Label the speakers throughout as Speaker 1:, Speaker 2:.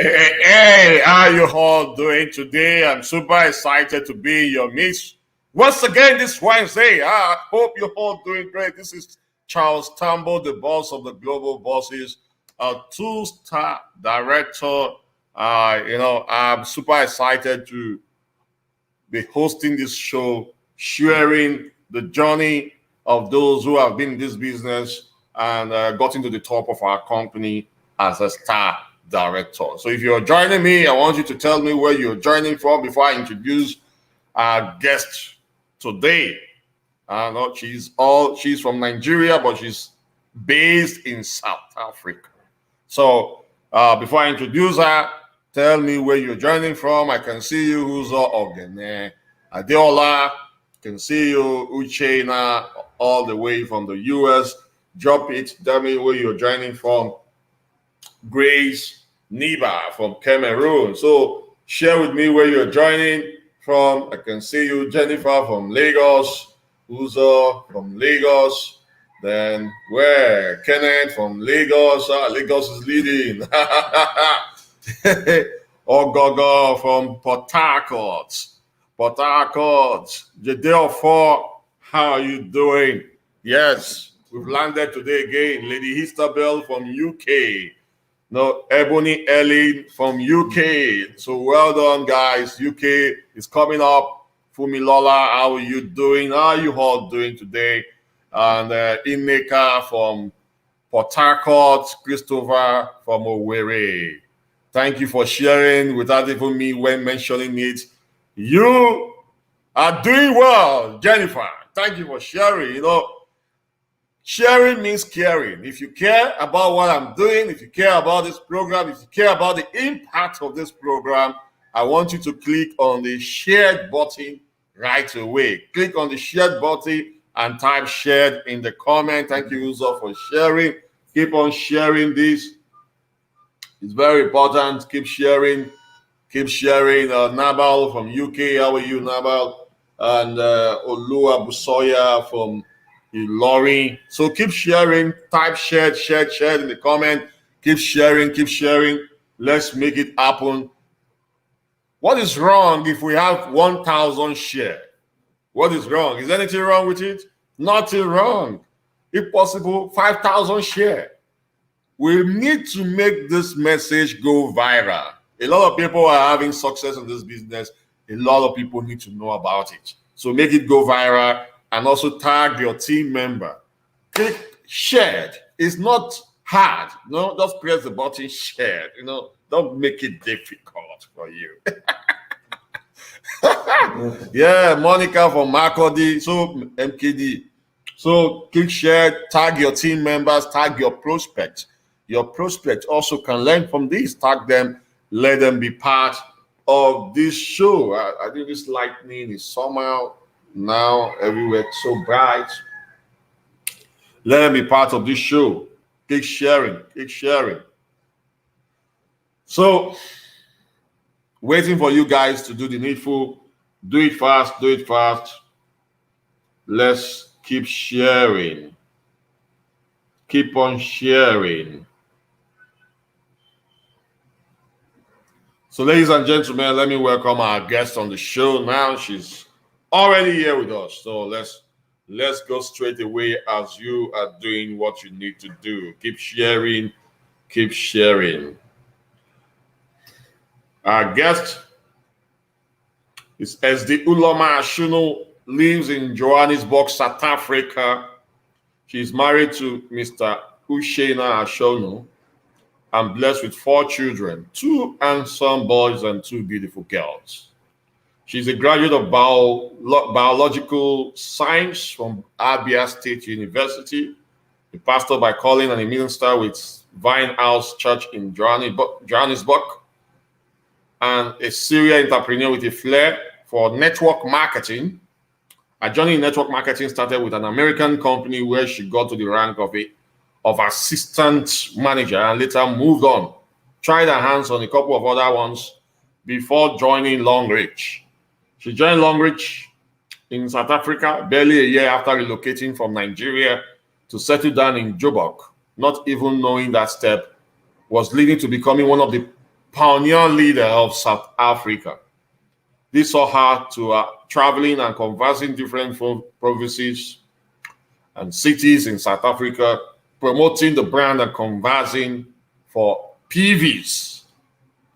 Speaker 1: Hey, how you all doing today? I'm super excited to be in your midst once again this Wednesday. I hope you're all doing great. This is Charles Tambo, the boss of the Global Bosses, a two-star director. I'm super excited to be hosting this show, sharing the journey of those who have been in this business and gotten to the top of our company as a star director. So if you're joining me, I want you to tell me where you're joining from before I introduce our guest today. No, she's from Nigeria, but she's based in South Africa. So before I introduce her, tell me where you're joining from. I can see you, Uzo Ogene Adeola. Can see you, Uchenna, all the way from the US. Drop it. Tell me where you're joining from. Grace Niba from Cameroon. So share with me where you're joining from. I can see you, Jennifer from Lagos, Uzo from Lagos. Then where? Kenneth from Lagos. Lagos is leading. Ogogo from Port Harcourt. Port Harcourt. Jadeo, how are you doing? Yes, we've landed today again. Lady Histabel from UK. No, Ebony Ellen from UK. So well done, guys. UK is coming up. Fumilola, how are you doing? How are you all doing today? And Ineka from Port Harcourt, Christopher from Owerri. Thank you for sharing without even me when mentioning it. You are doing well, Jennifer. Thank you for sharing. Sharing means caring. If you care about what I'm doing, if you care about this program, if you care about the impact of this program, I want you to click on the shared button right away. Click on the shared button and type shared in the comment. Thank you, Uzo, for sharing. Keep on sharing this. It's very important. Keep sharing. Keep sharing. Nabal from UK. How are you, Nabal? And Olua Busoya from Lori. So keep sharing, type shared in the comment. Keep sharing. Let's make it happen. What is wrong if we have 1,000 share? What is wrong? Is anything wrong with it? Nothing wrong. If possible, 5,000 share. We need to make this message go viral. A lot of people are having success in this business. A lot of people need to know about it. So make it go viral. And also tag your team member. Click shared. It's not hard. No, just press the button shared. Don't make it difficult for you. Yeah, Monica from Makodi. So MKD. So click shared. Tag your team members. Tag your prospects. Your prospects also can learn from this. Tag them. Let them be part of this show. I think this lightning is somehow now everywhere so bright. Let them be part of this show. Keep sharing. So waiting for you guys to do the needful. Do it fast. Let's keep sharing. Keep on sharing. So ladies and gentlemen, let me welcome our guest on the show now. She's already here with us. So let's go straight away as you are doing what you need to do. Keep sharing. Our guest is SD Uloma Achonu, lives in Johannesburg, South Africa. She's married to Mr. Uchenna Achonu and blessed with 4 children, 2 handsome boys and 2 beautiful girls. She's a graduate of biological science from Abia State University, a pastor by calling and a minister with Vinehouse Church in Johannesburg, and a serial entrepreneur with a flair for network marketing. Her journey in network marketing started with an American company where she got to the rank of assistant manager and later moved on. Tried her hands on a couple of other ones before joining Longrich. She joined Longrich in South Africa barely a year after relocating from Nigeria to settle down in Jobourg, not even knowing that step was leading to becoming one of the pioneer leader of South Africa. This saw her to traveling and conversing different provinces and cities in South Africa, promoting the brand and conversing for PVs.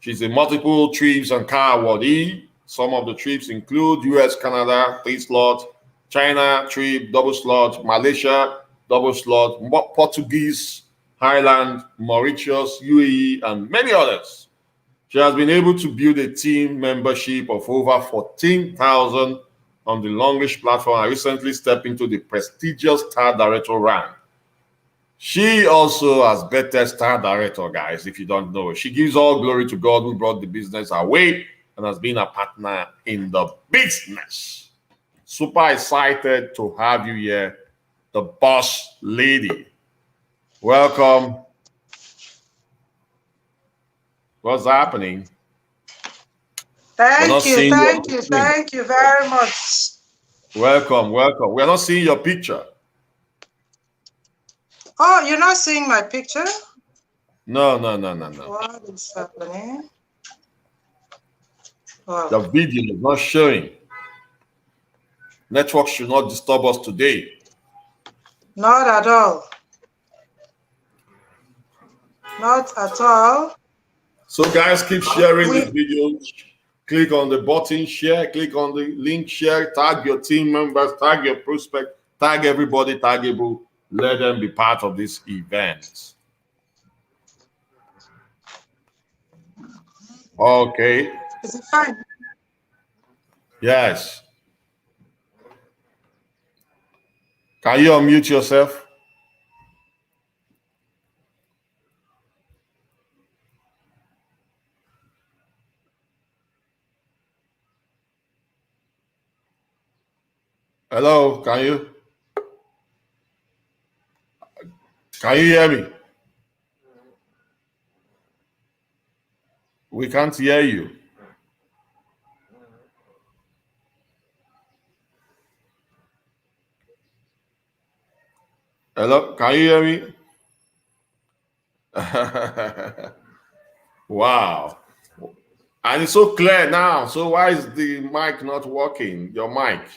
Speaker 1: She's a multiple trips and car awardee. Some of the trips include US, Canada, 3 slot, China trip, double slot, Malaysia, double slot, Portuguese, Highland, Mauritius, UAE, and many others. She has been able to build a team membership of over 14,000 on the longrich platform and recently stepped into the prestigious star director rank. She also has better star director, guys, if you don't know. She gives all glory to God who brought the business her way and has been a partner in the business. Super excited to have you here, the boss lady. Welcome. What's happening?
Speaker 2: Thank you very much.
Speaker 1: Welcome. We're not seeing your picture.
Speaker 2: Oh, you're not seeing my picture?
Speaker 1: No.
Speaker 2: What is happening? Oh.
Speaker 1: The video is not showing. Network should not disturb us today.
Speaker 2: Not at all. Not at all.
Speaker 1: So guys, keep sharing this video. Click on the button, share, click on the link, share, tag your team members, tag your prospect, tag everybody taggable. Let them be part of this event. Okay.
Speaker 2: Is it fine?
Speaker 1: Yes. Can you unmute yourself? Hello, can you hear me? We can't hear you. Hello, can you hear me? Wow. And it's so clear now. So why is the mic not working? Your mic.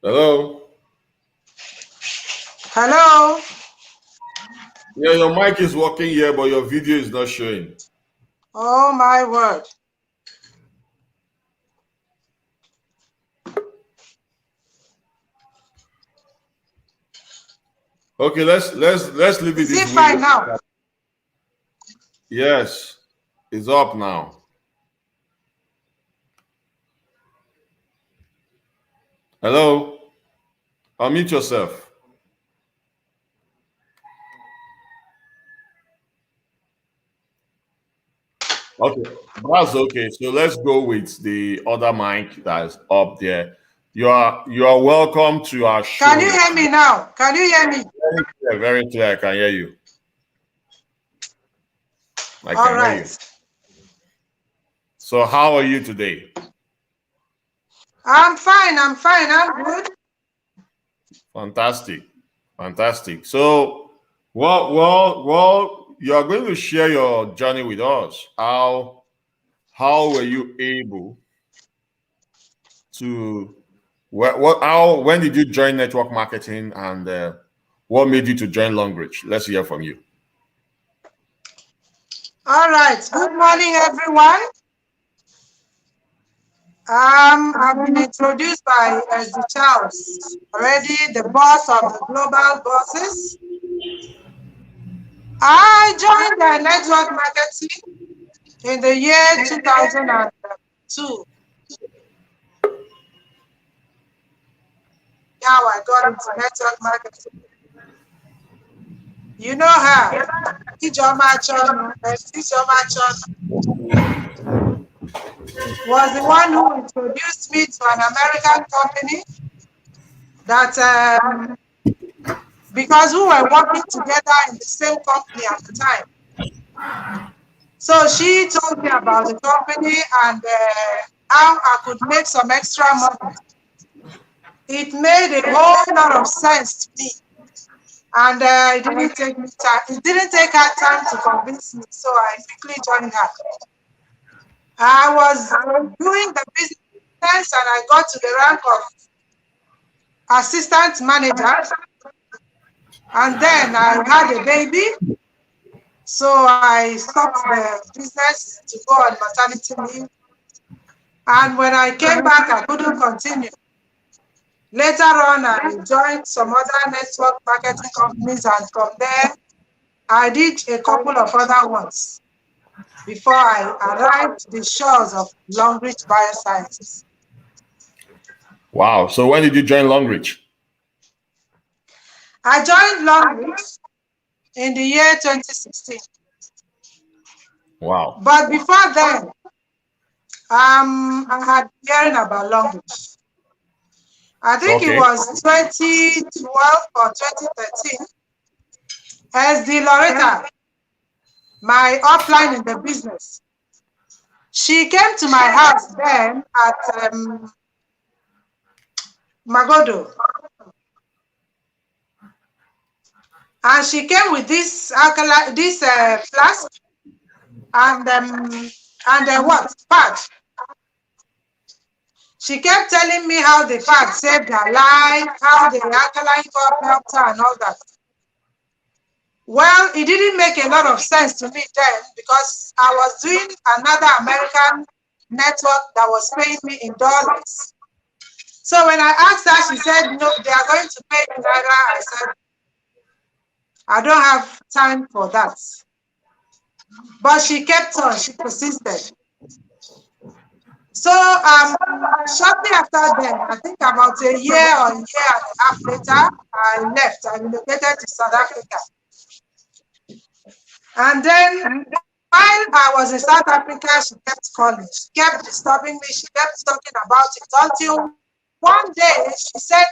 Speaker 1: Hello?
Speaker 2: Hello?
Speaker 1: Yeah, your mic is working here, but your video is not showing.
Speaker 2: Oh my word.
Speaker 1: Okay, let's leave it this way.
Speaker 2: Is it fine now?
Speaker 1: Yes, it's up now. Hello? Unmute yourself. Okay, that's okay. So let's go with the other mic that's up there. You are welcome to our show.
Speaker 2: Can you hear me now? Can you hear me?
Speaker 1: Very clear. I can hear you. I can
Speaker 2: All right.
Speaker 1: hear you. So how are you today?
Speaker 2: I'm fine. I'm good.
Speaker 1: Fantastic. So, well, you are going to share your journey with us. How were you able to? When did you join network marketing, and what made you to join longrich? Let's hear from you.
Speaker 2: All right. Good morning, everyone. I've been introduced by the Charles, already the boss of the global bosses. I joined the network marketing in the year 2002. Now I got into network marketing. You know her, Jobourg was the one who introduced me to an American company that, because we were working together in the same company at the time. So she told me about the company and how I could make some extra money. It made a whole lot of sense to me. And it didn't take me time. It didn't take her time to convince me, so I quickly joined her. I was doing the business and I got to the rank of assistant manager. And then I had a baby, so I stopped the business to go on maternity leave. And when I came back, I couldn't continue. Later on, I joined some other network marketing companies, and from there, I did a couple of other ones before I arrived at the shores of Longrich Biosciences.
Speaker 1: Wow. So when did you join Longrich?
Speaker 2: I joined Longrich in the year 2016.
Speaker 1: Wow.
Speaker 2: But before then, I had hearing about Longrich. I think it was 2012 or 2013. As the Loretta, my upline in the business, she came to my house then at Magodo. And she came with this flask and what? Pad. She kept telling me how the pad saved her life, how the alkaline cup helped her and all that. Well, it didn't make a lot of sense to me then because I was doing another American network that was paying me in dollars. So when I asked her, she said, no, they are going to pay in naira. I said, I don't have time for that. But she kept on, she persisted. So shortly after then, I think about a year or a year and a half later, I left. I relocated to South Africa. And then while I was in South Africa, she kept calling. She kept disturbing me. She kept talking about it until one day she said,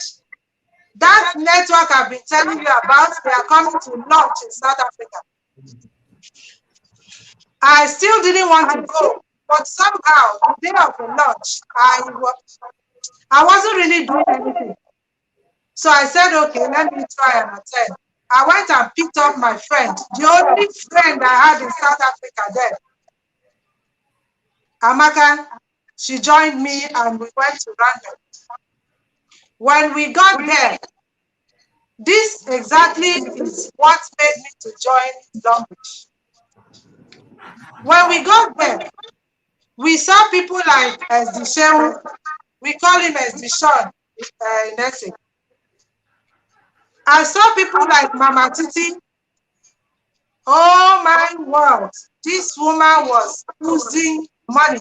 Speaker 2: that network I've been telling you about, they are coming to launch in South Africa. I still didn't want to go, but somehow, the day of the launch, I wasn't really doing anything. So I said, okay, let me try and attend. I went and picked up my friend, the only friend I had in South Africa then. Amaka, she joined me and we went to London. When we got there, this exactly is what made me to join Longrich. When we got there, we saw people like Esdishewu, we call him Esdishon in Essex. I saw people like Mama Titi. Oh my word, this woman was losing money.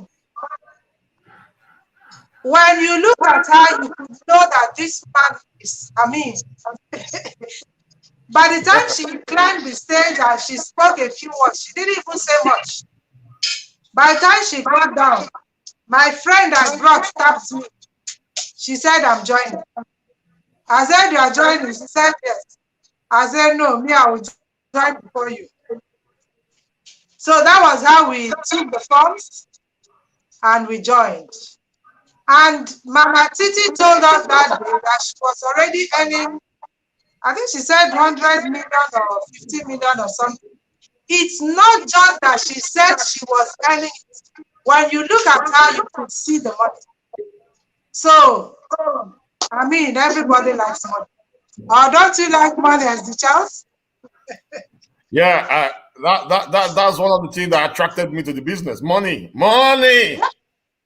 Speaker 2: When you look at her, you could know that this man is, by the time she climbed the stage and she spoke a few words, she didn't even say much. By the time she got down, my friend I brought stopped me. She said, I'm joining. I said, you are joining? She said, yes. I said, no, me, I will join before you. So that was how we took the forms and we joined. And Mama Titi told us that day that she was already earning, I think she said 100 million or 50 million or something. It's not just that she said she was earning it. When you look at her, you could see the money. So, everybody likes money. Or don't you like money as the child?
Speaker 1: Yeah, that's one of the things that attracted me to the business. Money. Money.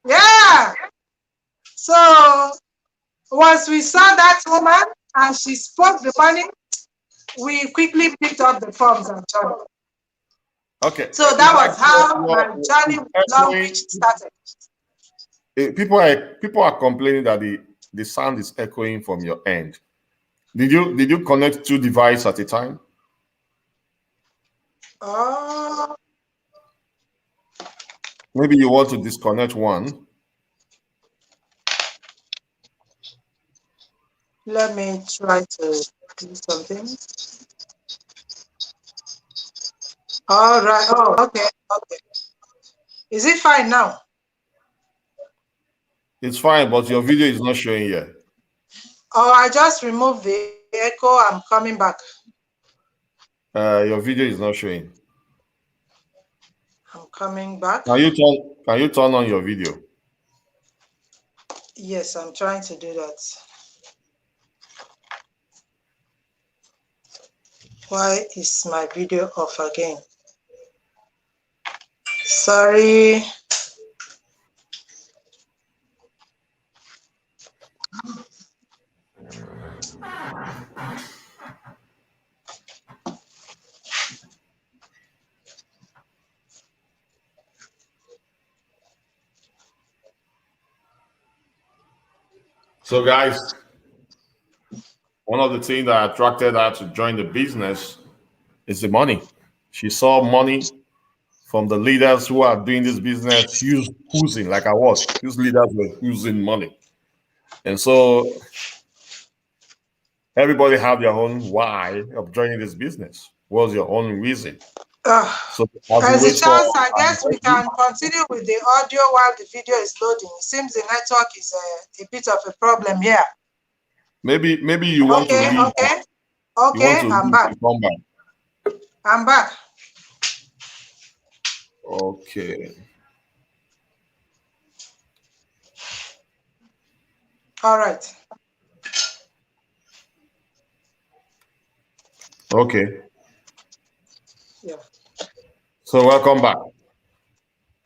Speaker 2: Yeah. So once we saw that woman and she spoke the money, we quickly picked up the forms and joined.
Speaker 1: Okay.
Speaker 2: So that was how my journey with Longrich started.
Speaker 1: People are complaining that the sound is echoing from your end. Did you connect two devices at a time? Maybe you want to disconnect one.
Speaker 2: Let me try to do something. All right. Oh, okay. Is it fine now?
Speaker 1: It's fine, but your video is not showing yet.
Speaker 2: Oh, I just removed the echo. I'm coming back.
Speaker 1: Your video is not showing.
Speaker 2: I'm coming back.
Speaker 1: Can you turn on your video?
Speaker 2: Yes, I'm trying to do that. Why is my video off again? Sorry.
Speaker 1: So, guys, one of the things that attracted her to join the business is the money. She saw money from the leaders who are doing this business using, like I was. These leaders were using money. And so everybody have their own why of joining this business. What was your own reason?
Speaker 2: So as a chance, I guess we can continue with the audio while the video is loading. It seems the network is a bit of a problem here.
Speaker 1: Maybe you want to leave.
Speaker 2: Okay, I'm back. I'm back.
Speaker 1: Okay.
Speaker 2: All right.
Speaker 1: Okay.
Speaker 2: Yeah.
Speaker 1: So welcome back.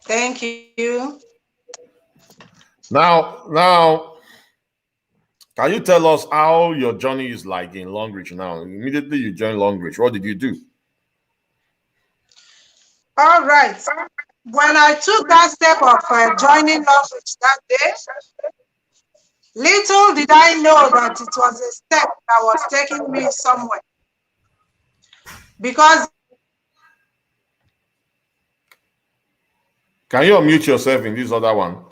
Speaker 2: Thank you.
Speaker 1: Now, can you tell us how your journey is like in Longrich now? Immediately you joined Longrich, what did you do?
Speaker 2: All right. When I took that step of joining Longrich that day, little did I know that it was a step that was taking me somewhere. Because
Speaker 1: can you unmute yourself in this other one?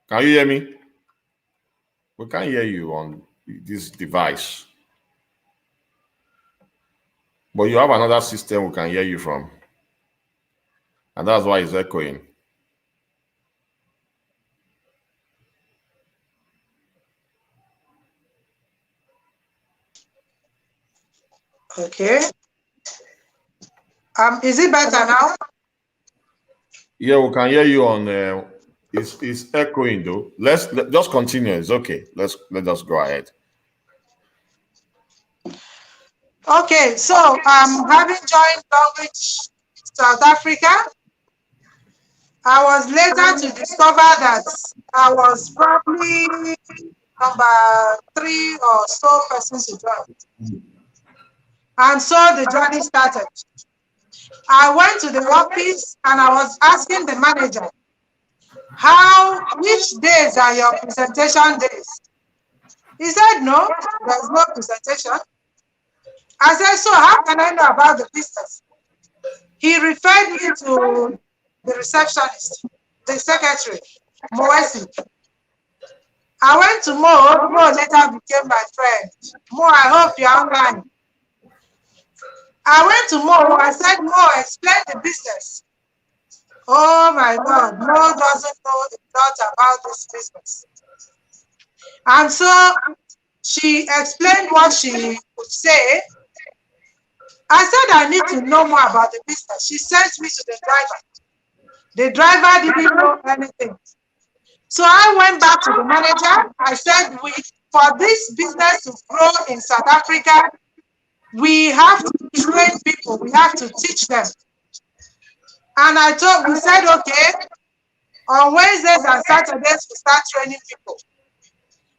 Speaker 1: Can you hear me? We can't hear you on this device. But you have another system we can hear you from. And that's why it's echoing.
Speaker 2: Okay. Is it better now?
Speaker 1: Yeah, we can hear you on. It's echoing though. Let's just continue. It's okay. Let us go ahead.
Speaker 2: Okay, so having joined Longrich South Africa, I was later to discover that I was probably number 3 or so persons to join. And so the journey started. I went to the office and I was asking the manager, which days are your presentation days? He said, no, there's no presentation. I said, so how can I know about the business? He referred me to the receptionist, the secretary, Moesi. I went to Mo. Mo later became my friend. Mo, I hope you're online. I went to Mo. I said, Mo, explain the business. Oh my God, Mo doesn't know a lot about this business. And so she explained what she would say. I said, I need to know more about the business. She sent me to the driver. The driver didn't know anything. So I went back to the manager. I said, for this business to grow in South Africa, we have to train people. We have to teach them. And we said, okay, on Wednesdays and Saturdays, we start training people.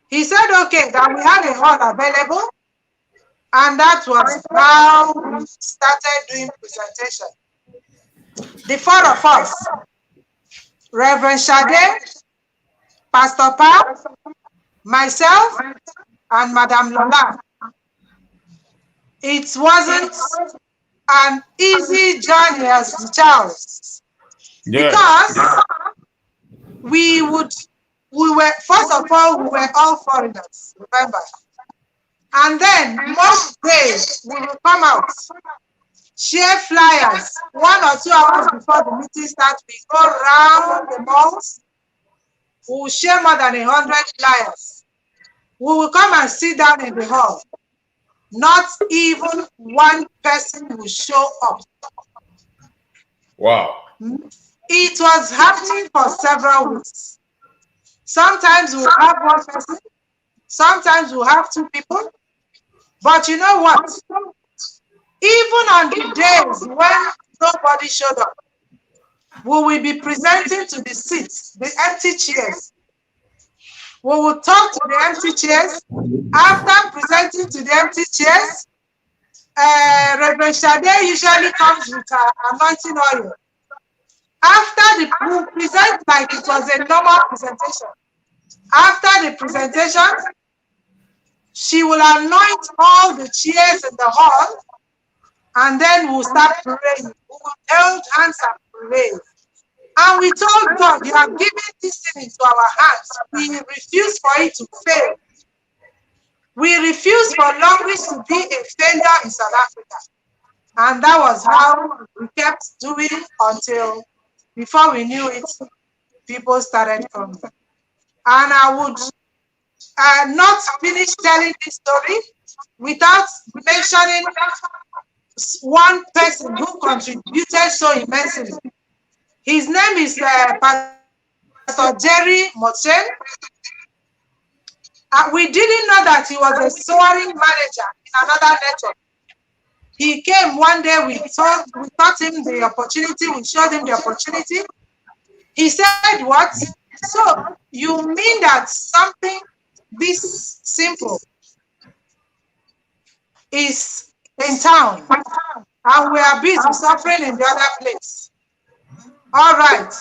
Speaker 2: He said, okay, that we have a hall available. And that was how we started doing presentation. The 4 of us, Reverend Shade, Pastor Pam, myself, and Madame Lola. It wasn't an easy journey as the child. Because we were, first of all, we were all foreigners, remember. And then most days we will come out, share flyers 1 or 2 hours before the meeting starts. We go around the malls. We will share more than 100 flyers. We will come and sit down in the hall. Not even one person will show up.
Speaker 1: Wow.
Speaker 2: It was happening for several weeks. Sometimes we'll have one person, sometimes we'll have 2 people. But you know what? Even on the days when nobody showed up, we will be presenting to the seats, the empty chairs. We will talk to the empty chairs. After presenting to the empty chairs, Reverend Shade usually comes with her anointing oil. After the we present like it was a normal presentation. After the presentation, she will anoint all the chairs in the hall, and then we'll start praying. We will hold hands and pray. And we told God, you have given this thing into our hands. We refuse for it to fail. We refuse for longrich to be a failure in South Africa. And that was how we kept doing until, before we knew it, people started coming. And I would not finish telling this story without mentioning one person who contributed so immensely. His name is Pastor Jerry Mochen. We didn't know that he was a soaring manager in another network. He came one day, we taught him the opportunity, we showed him the opportunity. He said, what? So you mean that something this simple is in town and we are busy suffering in the other place? All right,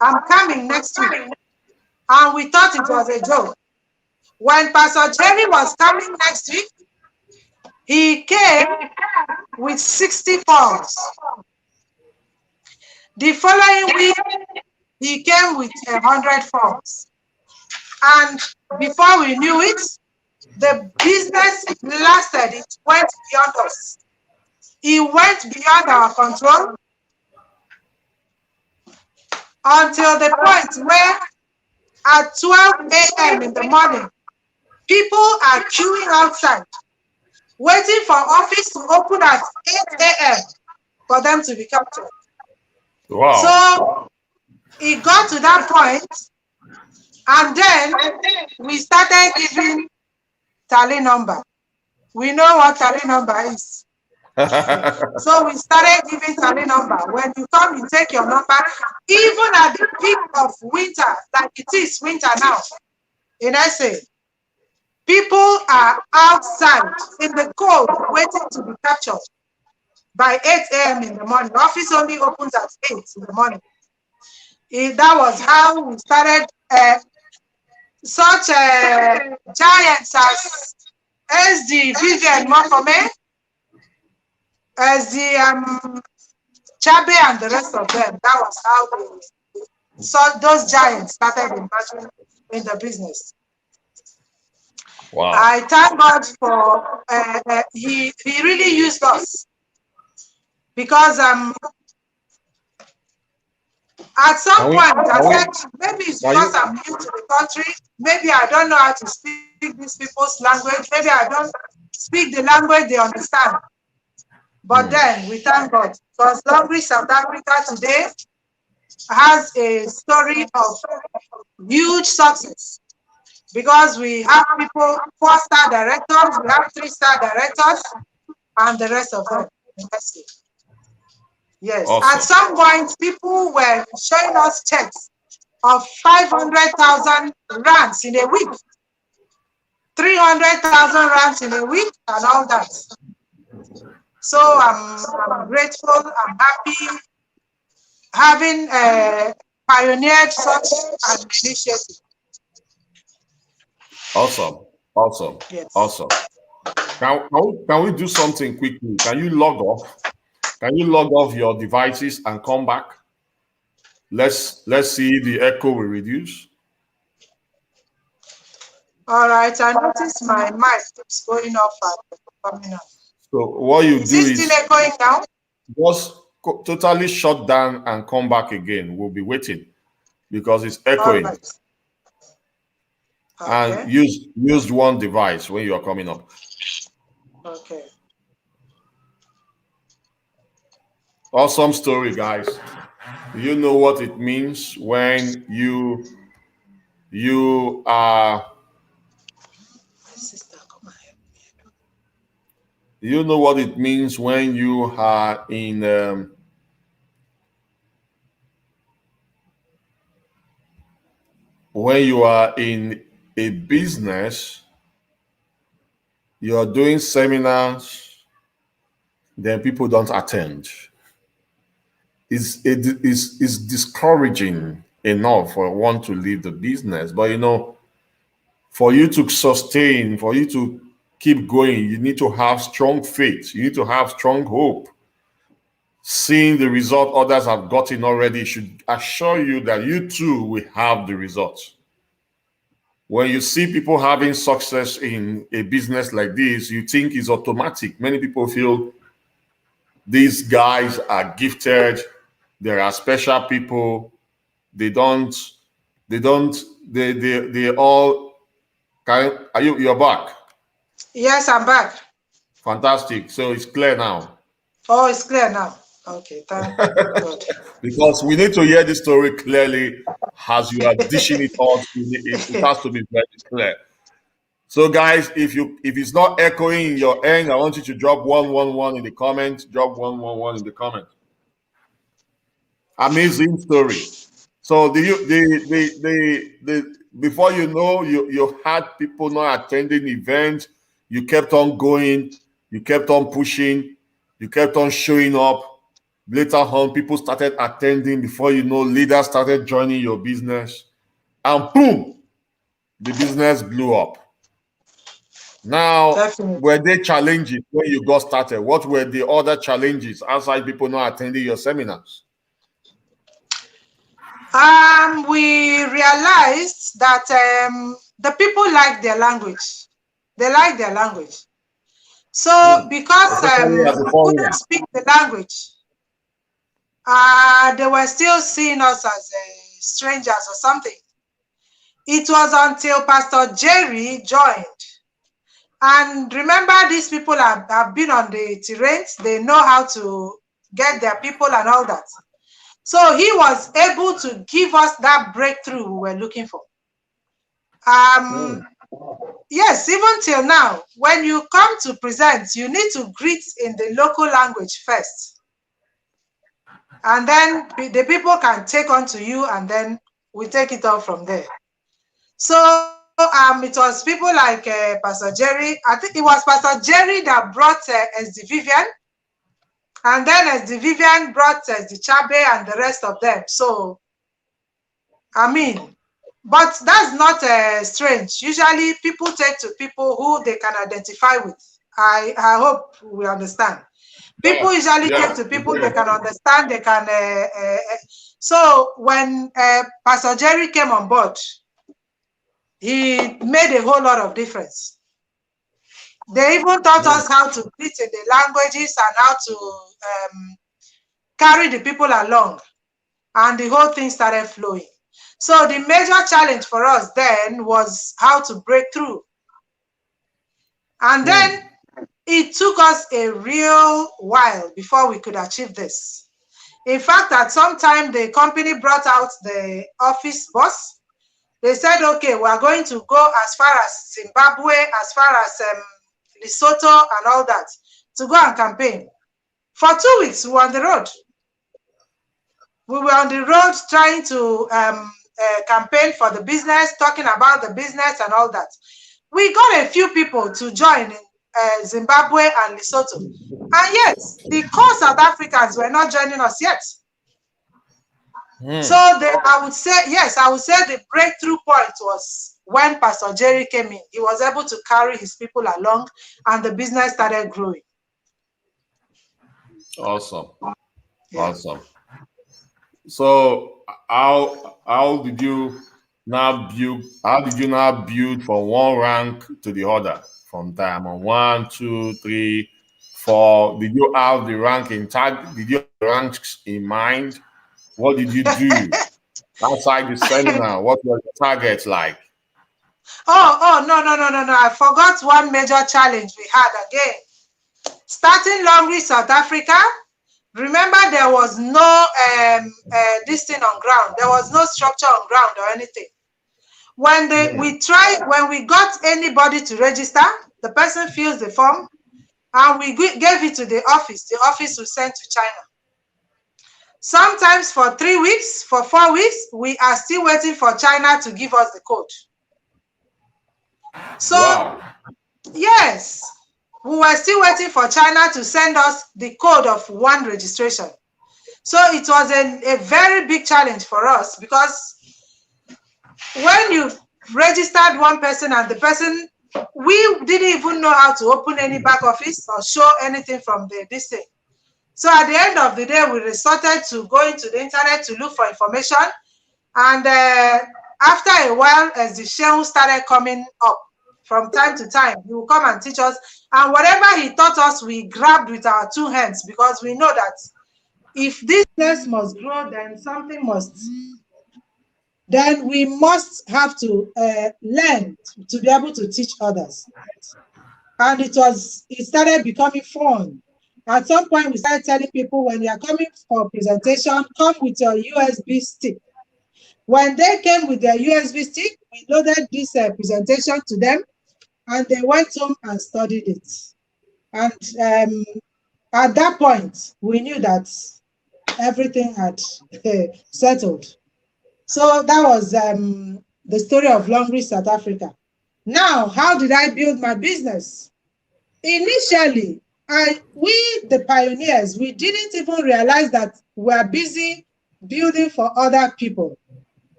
Speaker 2: I'm coming next week. And we thought it was a joke. When Pastor Jerry was coming next week, he came with 60 forms. The following week, he came with 100 forms. And before we knew it, the business lasted. It went beyond us. It went beyond our control until the point where at 12 a.m. in the morning, people are queuing outside, waiting for office to open at 8 a.m. for them to be captured.
Speaker 1: Wow.
Speaker 2: So it got to that point, and then we started giving tally number. We know what tally number is. So we started giving tally number. When you come, you take your number. Even at the peak of winter, like it is winter now, in SA, people are outside in the cold waiting to be captured by 8 a.m. in the morning. The office only opens at 8 in the morning. That was how we started such giants as SD Vivian Mokome, as the Chabe and the rest of them. That was how those giants started emerging in the business.
Speaker 1: Wow.
Speaker 2: I thank God for he really used us, because at some point I said, maybe it's because I'm new to the country, maybe I don't know how to speak these people's language, maybe I don't speak the language they understand. But then we thank God, because longrich South Africa today has a story of huge success, because we have people, 4-star directors, we have 3-star directors, and the rest of them. Yes. Awesome. At some point, people were showing us checks of 500,000 rands in a week, 300,000 rands in a week, and all that. So I'm grateful, I'm happy having pioneered such an initiative.
Speaker 1: Awesome, awesome, yes. Awesome. Can we do something quickly? Can you log off? Can you log off your devices and come back? Let's see the echo will reduce.
Speaker 2: All right, I noticed my mic keeps going off and coming up.
Speaker 1: So what you
Speaker 2: Is
Speaker 1: do
Speaker 2: it still echoing now?
Speaker 1: just totally shut down and come back again. We'll be waiting because it's echoing.
Speaker 2: All right.
Speaker 1: And
Speaker 2: Okay.
Speaker 1: use one device when you are coming up.
Speaker 2: Okay.
Speaker 1: Awesome story, guys. Do you know what it means when you are?
Speaker 2: Sister, come here.
Speaker 1: You know what it means when you are in when you are in a business, you are doing seminars, then people don't attend. It's discouraging enough for one to leave the business. But you know, for you to sustain, for you to keep going, you need to have strong faith. You need to have strong hope. Seeing the result others have gotten already should assure you that you too will have the results. When you see people having success in a business like this, you think it's automatic. Many people feel these guys are gifted, there are special people, they all you're back.
Speaker 2: Yes, I'm back.
Speaker 1: Fantastic. So it's clear now.
Speaker 2: Oh, it's clear now. Okay, thank God.
Speaker 1: Because we need to hear the story clearly as you are dishing it out. It has to be very clear. So, guys, if it's not echoing in your end, I want you to drop 111 in the comments. Drop 111 in the comments. Amazing story. So, before you know, you had people not attending events. You kept on going. You kept on pushing. You kept on showing up. Later on, people started attending. Before you know, leaders started joining your business. And boom, the business blew up. Now,
Speaker 2: Definitely.
Speaker 1: were there challenges when you got started? What were the other challenges outside people not attending your seminars?
Speaker 2: We realized that the people like their language. They like their language. So because we couldn't speak the language, they were still seeing us as strangers or something. It was until Pastor Jerry joined. And remember, these people have been on the terrains. They know how to get their people and all that. So he was able to give us that breakthrough we were looking for. Yes, even till now, when you come to present, you need to greet in the local language first. And then the people can take on to you, and then we take it off from there. So it was people like Pastor Jerry. I think it was Pastor Jerry that brought SD Vivian. And then SD Vivian brought SD Chabe and the rest of them. So, I mean, but that's not strange. Usually people take to people who they can identify with. I hope we understand. People usually take to people they can understand, they can. So when Pastor Jerry came on board, he made a whole lot of difference. They even taught us how to greet in the languages and how to carry the people along. And the whole thing started flowing. So the major challenge for us then was how to break through. And then it took us a real while before we could achieve this. In fact, at some time, the company brought out the office bus. They said, okay, we are going to go as far as Zimbabwe, as far as Lesotho and all that, to go and campaign. For 2 weeks, we were on the road. We were on the road trying to campaign for the business, talking about the business and all that. We got a few people to join in Zimbabwe and Lesotho. And yes, the core South Africans were not joining us yet. So I would say the breakthrough point was when Pastor Jerry came in. He was able to carry his people along and the business started growing.
Speaker 1: Awesome. Yeah. Awesome. So how did you now build? How did you now build from one rank to the other? From diamond 1, 2, 3, 4. Did you have the rank in tag? Did you have the ranks in mind? What did you do outside the seminar? What was the target like?
Speaker 2: No. I forgot one major challenge we had again. Starting longrich South Africa, remember there was no this thing on ground. There was no structure on ground or anything. When we got anybody to register, the person fills the form and we gave it to the office. The office will send to China. Sometimes for 3 weeks, for 4 weeks, we are still waiting for China to give us the code. So,
Speaker 1: wow.
Speaker 2: Yes, we were still waiting for China to send us the code of one registration. So it was a very big challenge for us, because when you registered one person and the person, we didn't even know how to open any back office or show anything from this thing. So at the end of the day, we resorted to go into the internet to look for information. And after a while, as the Shehu started coming up from time to time, he will come and teach us. And whatever he taught us, we grabbed with our 2 hands, because we know that if this place must grow, then something must. Then we must have to learn to be able to teach others. And it started becoming fun. At some point, we started telling people, when you are coming for a presentation, come with your USB stick. When they came with their USB stick, we loaded this presentation to them, and they went home and studied it. And at that point, we knew that everything had settled. So that was the story of longrich South Africa. Now, how did I build my business? Initially, we, the pioneers, we didn't even realize that we are busy building for other people.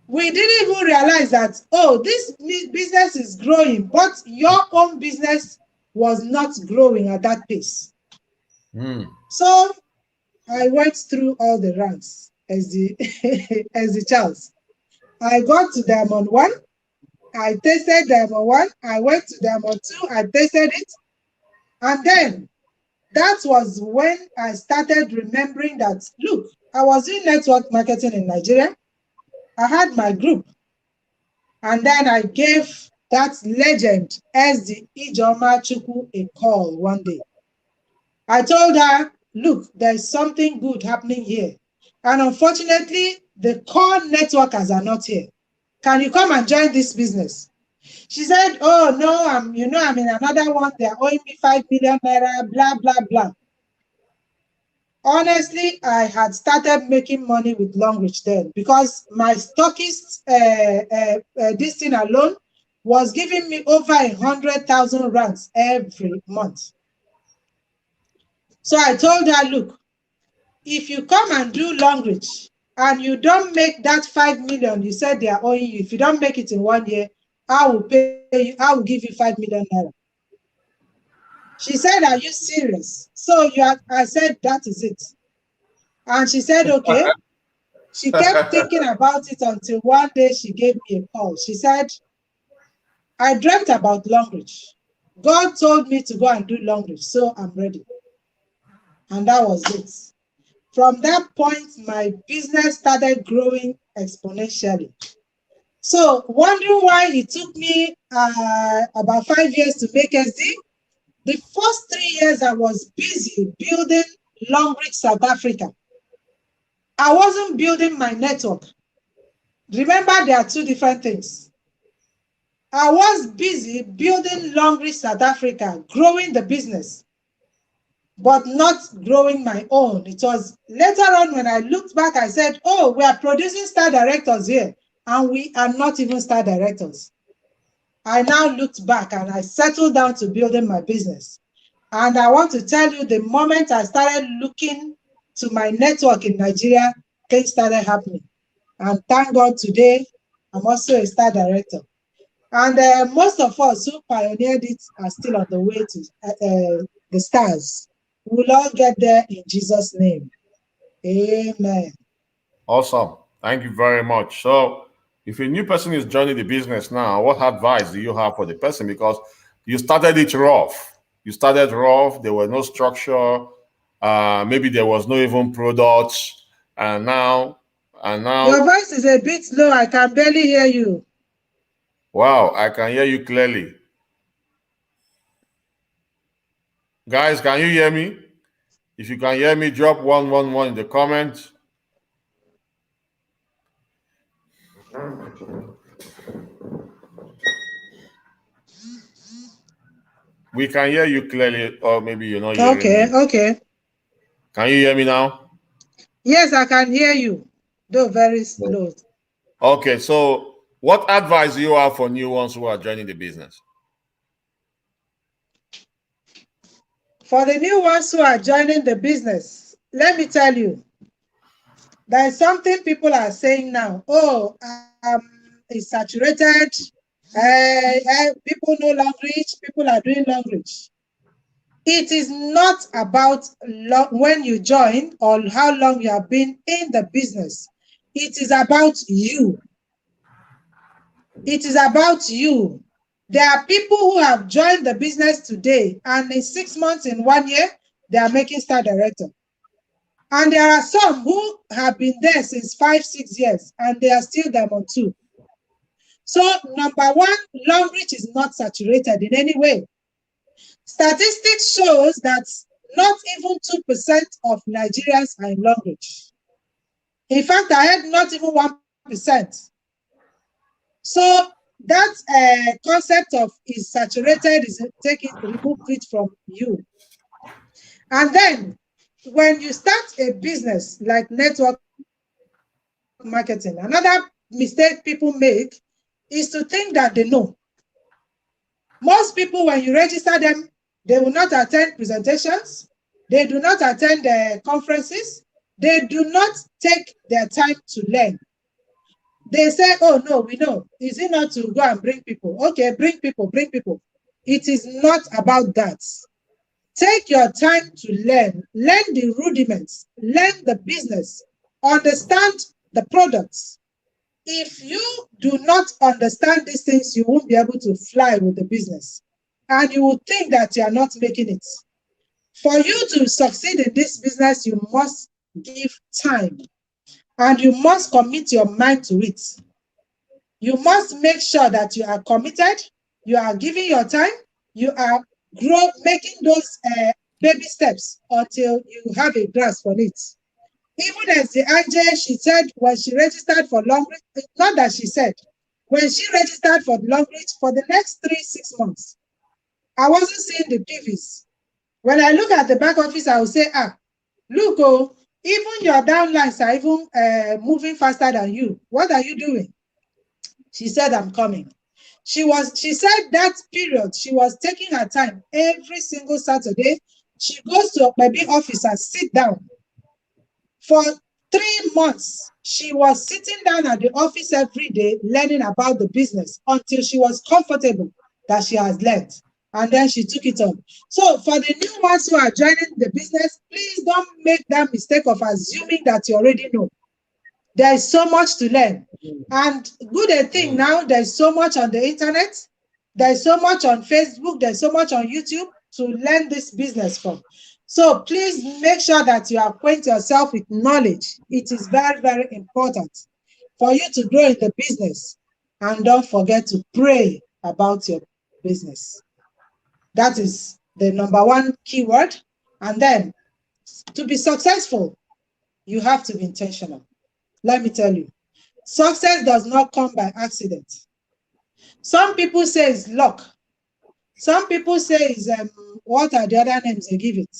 Speaker 2: We didn't even realize that, oh, this business is growing, but your own business was not growing at that pace. So I went through all the ranks as the child. I got to Diamond 1. I tasted Diamond 1. I went to Diamond 2. I tasted it. And then that was when I started remembering that, look, I was doing network marketing in Nigeria. I had my group. And then I gave that legend, SD Ijeoma Chukwu, a call one day. I told her, look, there's something good happening here. And unfortunately, the core networkers are not here. Can you come and join this business? She said, oh, no, I'm in another one. They're owing me 5 million naira, blah, blah, blah. Honestly, I had started making money with longrich then, because my stockist, this thing alone, was giving me over 100,000 rands every month. So I told her, look, if you come and do longrich and you don't make that 5 million you said they are owing you, if you don't make it in 1 year, I will pay you, I will give you 5 million naira. She said, are you serious? So I said, that is it. And she said, okay. She kept thinking about it until one day she gave me a call. She said, I dreamt about longrich. God told me to go and do longrich, so I'm ready. And that was it. From that point, my business started growing exponentially. So, wondering why it took me about 5 years to make SD, the first 3 years I was busy building longrich South Africa. I wasn't building my network. Remember, there are 2 different things. I was busy building longrich South Africa, growing the business, but not growing my own. It was later on when I looked back, I said, oh, we are producing star directors here, and we are not even star directors. I now looked back and I settled down to building my business. And I want to tell you, the moment I started looking to my network in Nigeria, things started happening. And thank God today, I'm also a star director. And most of us who pioneered it are still on the way to the stars. We'll all get there in Jesus' name. Amen.
Speaker 1: Awesome. Thank you very much. So If a new person is joining the business now, what advice do you have for the person? Because you started it rough. You started rough. There was no structure. Maybe there was no even products. And now.
Speaker 2: Your voice is a bit low. I can barely hear you.
Speaker 1: Wow, I can hear you clearly. Guys, can you hear me? If you can hear me, drop 111 in the comments. We can hear you clearly, or maybe you're not hearing me.
Speaker 2: Okay.
Speaker 1: Can you hear me now?
Speaker 2: Yes, I can hear you, though very slow.
Speaker 1: Okay, so what advice do you have for new ones who are joining the business?
Speaker 2: For the new ones who are joining the business, let me tell you, there is something people are saying now. Oh, it's saturated. People know longrich. People are doing longrich. It is not about when you join or how long you have been in the business. It is about you. It is about you. There are people who have joined the business today, and in 6 months, in 1 year, they are making star director. And there are some who have been there since 5, 6 years, and they are still Diamond 2. So, number one, longrich is not saturated in any way. Statistics shows that not even 2% of Nigerians are in longrich. In fact, I had not even 1%. So that concept of is saturated is remove it from you. And then when you start a business like network marketing, another mistake people make is to think that they know. Most people, when you register them, they will not attend presentations. They do not attend conferences. They do not take their time to learn. They say, oh, no, we know. Is it not to go and bring people? Okay, bring people. It is not about that. Take your time to learn. Learn the rudiments. Learn the business. Understand the products. If you do not understand these things, you won't be able to fly with the business. And you will think that you are not making it. For you to succeed in this business, you must give time. And you must commit your mind to it. You must make sure that you are committed, you are giving your time, you are making those baby steps until you have a grasp on it. Even as the Angel, she said when she registered for longrich, not that she said, when she registered for longrich for the next 3-6 months, I wasn't seeing the PVs. When I look at the back office, I will say, look, oh, even your downlines are even moving faster than you. What are you doing? She said, I'm coming. She said that period, she was taking her time every single Saturday. She goes to a baby office and sit down. For 3 months, she was sitting down at the office every day, learning about the business until she was comfortable that she has learned. And then she took it on. So for the new ones who are joining the business, please don't make that mistake of assuming that you already know. There is so much to learn. And good thing now, there's so much on the internet. There's so much on Facebook. There's so much on YouTube to learn this business from. So please make sure that you acquaint yourself with knowledge. It is very, very important for you to grow in the business. And don't forget to pray about your business. That is the number one keyword. And then to be successful, you have to be intentional. Let me tell you, success does not come by accident. Some people say it's luck. Some people say it's, what are the other names they give it?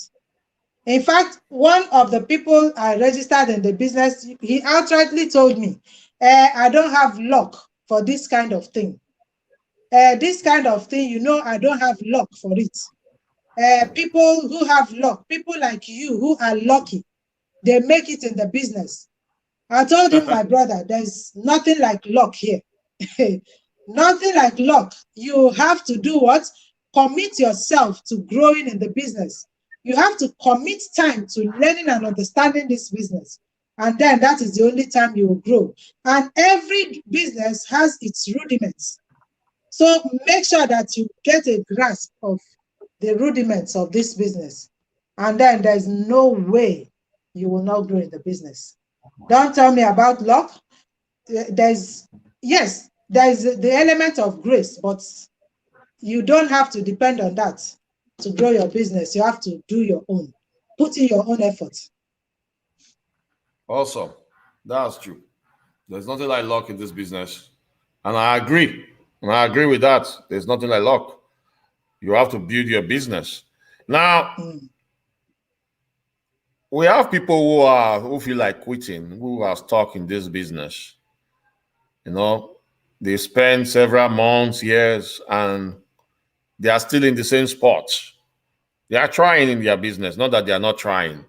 Speaker 2: In fact, one of the people I registered in the business, he outrightly told me, I don't have luck for this kind of thing. This kind of thing, you know, I don't have luck for it. People who have luck, people like you who are lucky, they make it in the business. I told him, my brother, there's nothing like luck here. Nothing like luck. You have to do what? Commit yourself to growing in the business. You have to commit time to learning and understanding this business. And then that is the only time you will grow. And every business has its rudiments. So make sure that you get a grasp of the rudiments of this business. And then there's no way you will not grow in the business. Don't tell me about luck. There's the element of grace, but you don't have to depend on that to grow your business. You have to do your own. Put in your own effort.
Speaker 1: Awesome. That's true. There's nothing like luck in this business. And I agree. And I agree with that. There's nothing like luck. You have to build your business. Now, we have people who feel like quitting, who are stuck in this business. You know, they spend several months, years, and they are still in the same spot. They are trying in their business, not that they are not trying.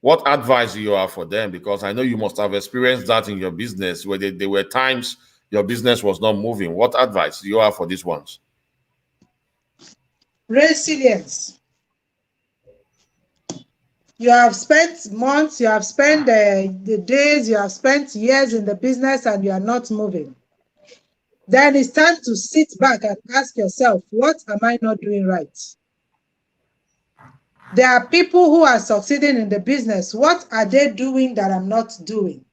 Speaker 1: What advice do you have for them? Because I know you must have experienced that in your business where there were times your business was not moving. What advice do you have for these ones?
Speaker 2: Resilience. You have spent months, you have spent the days, you have spent years in the business and you are not moving. Then it's time to sit back and ask yourself, what am I not doing right? There are people who are succeeding in the business. What are they doing that I'm not doing?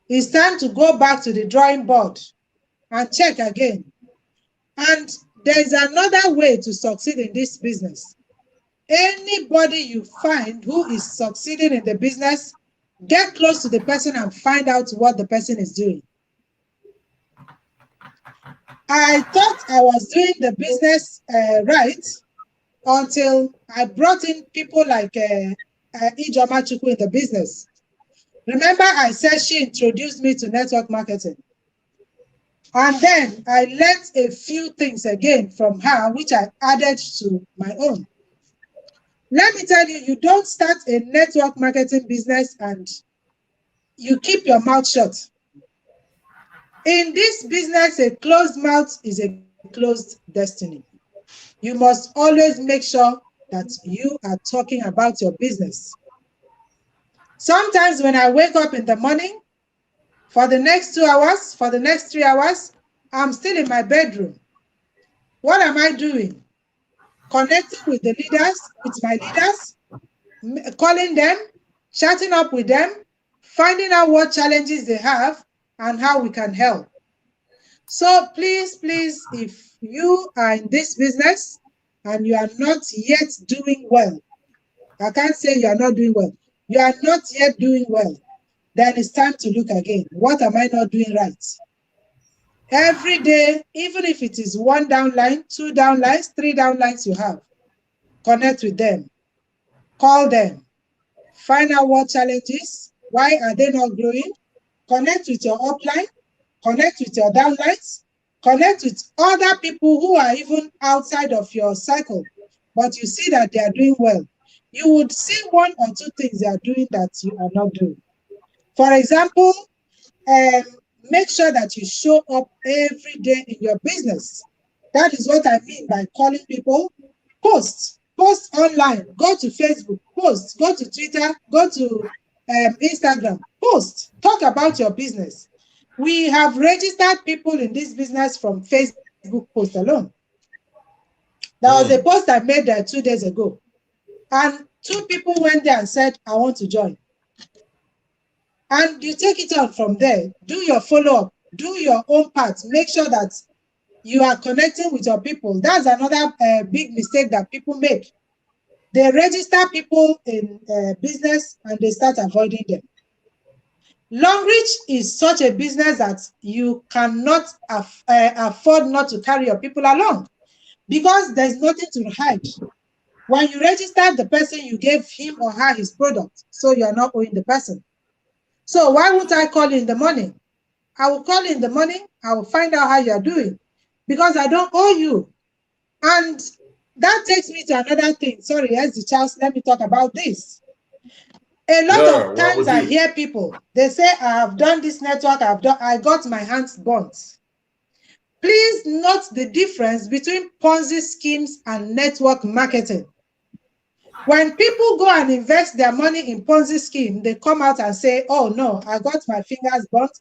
Speaker 2: It's time to go back to the drawing board and check again. And there's another way to succeed in this business. Anybody you find who is succeeding in the business, get close to the person and find out what the person is doing. I thought I was doing the business right until I brought in people like Uloma Achonu in the business. Remember, I said she introduced me to network marketing. And then I learned a few things again from her, which I added to my own. Let me tell you, you don't start a network marketing business and you keep your mouth shut. In this business, a closed mouth is a closed destiny. You must always make sure that you are talking about your business. Sometimes when I wake up in the morning, for the next 2 hours, for the next 3 hours, I'm still in my bedroom. What am I doing? Connecting with the leaders, with my leaders, calling them, chatting up with them, finding out what challenges they have and how we can help. So please, please, if you are in this business and you are not yet doing well, I can't say you are not doing well, you are not yet doing well, then it's time to look again. What am I not doing right? Every day, even if it is 1 downline, 2 downlines, 3 downlines you have, connect with them, call them, find out what challenges, why are they not growing, connect with your upline, connect with your downlines, connect with other people who are even outside of your cycle, but you see that they are doing well. You would see 1 or 2 things they are doing that you are not doing. For example, make sure that you show up every day in your business. That is what I mean by calling people. Post online, go to Facebook, post, go to Twitter, go to Instagram, post, talk about your business. We have registered people in this business from Facebook post alone. There was a post I made 2 days ago, and 2 people went there and said, I want to join. And you take it on from there, do your follow-up, do your own part, make sure that you are connecting with your people. That's another big mistake that people make. They register people in business and they start avoiding them. Longrich is such a business that you cannot afford not to carry your people along because there's nothing to hide. When you register the person, you gave him or her his product, so you are not owing the person. So why would I call in the morning? I will call in the morning, I will find out how you are doing because I don't owe you. And that takes me to another thing. Sorry, as the Charles, let me talk about this. A lot of times I hear people, they say, I have done this network, I got my hands burnt. Please note the difference between Ponzi schemes and network marketing. When people go and invest their money in Ponzi scheme, they come out and say, oh no, I got my fingers burnt.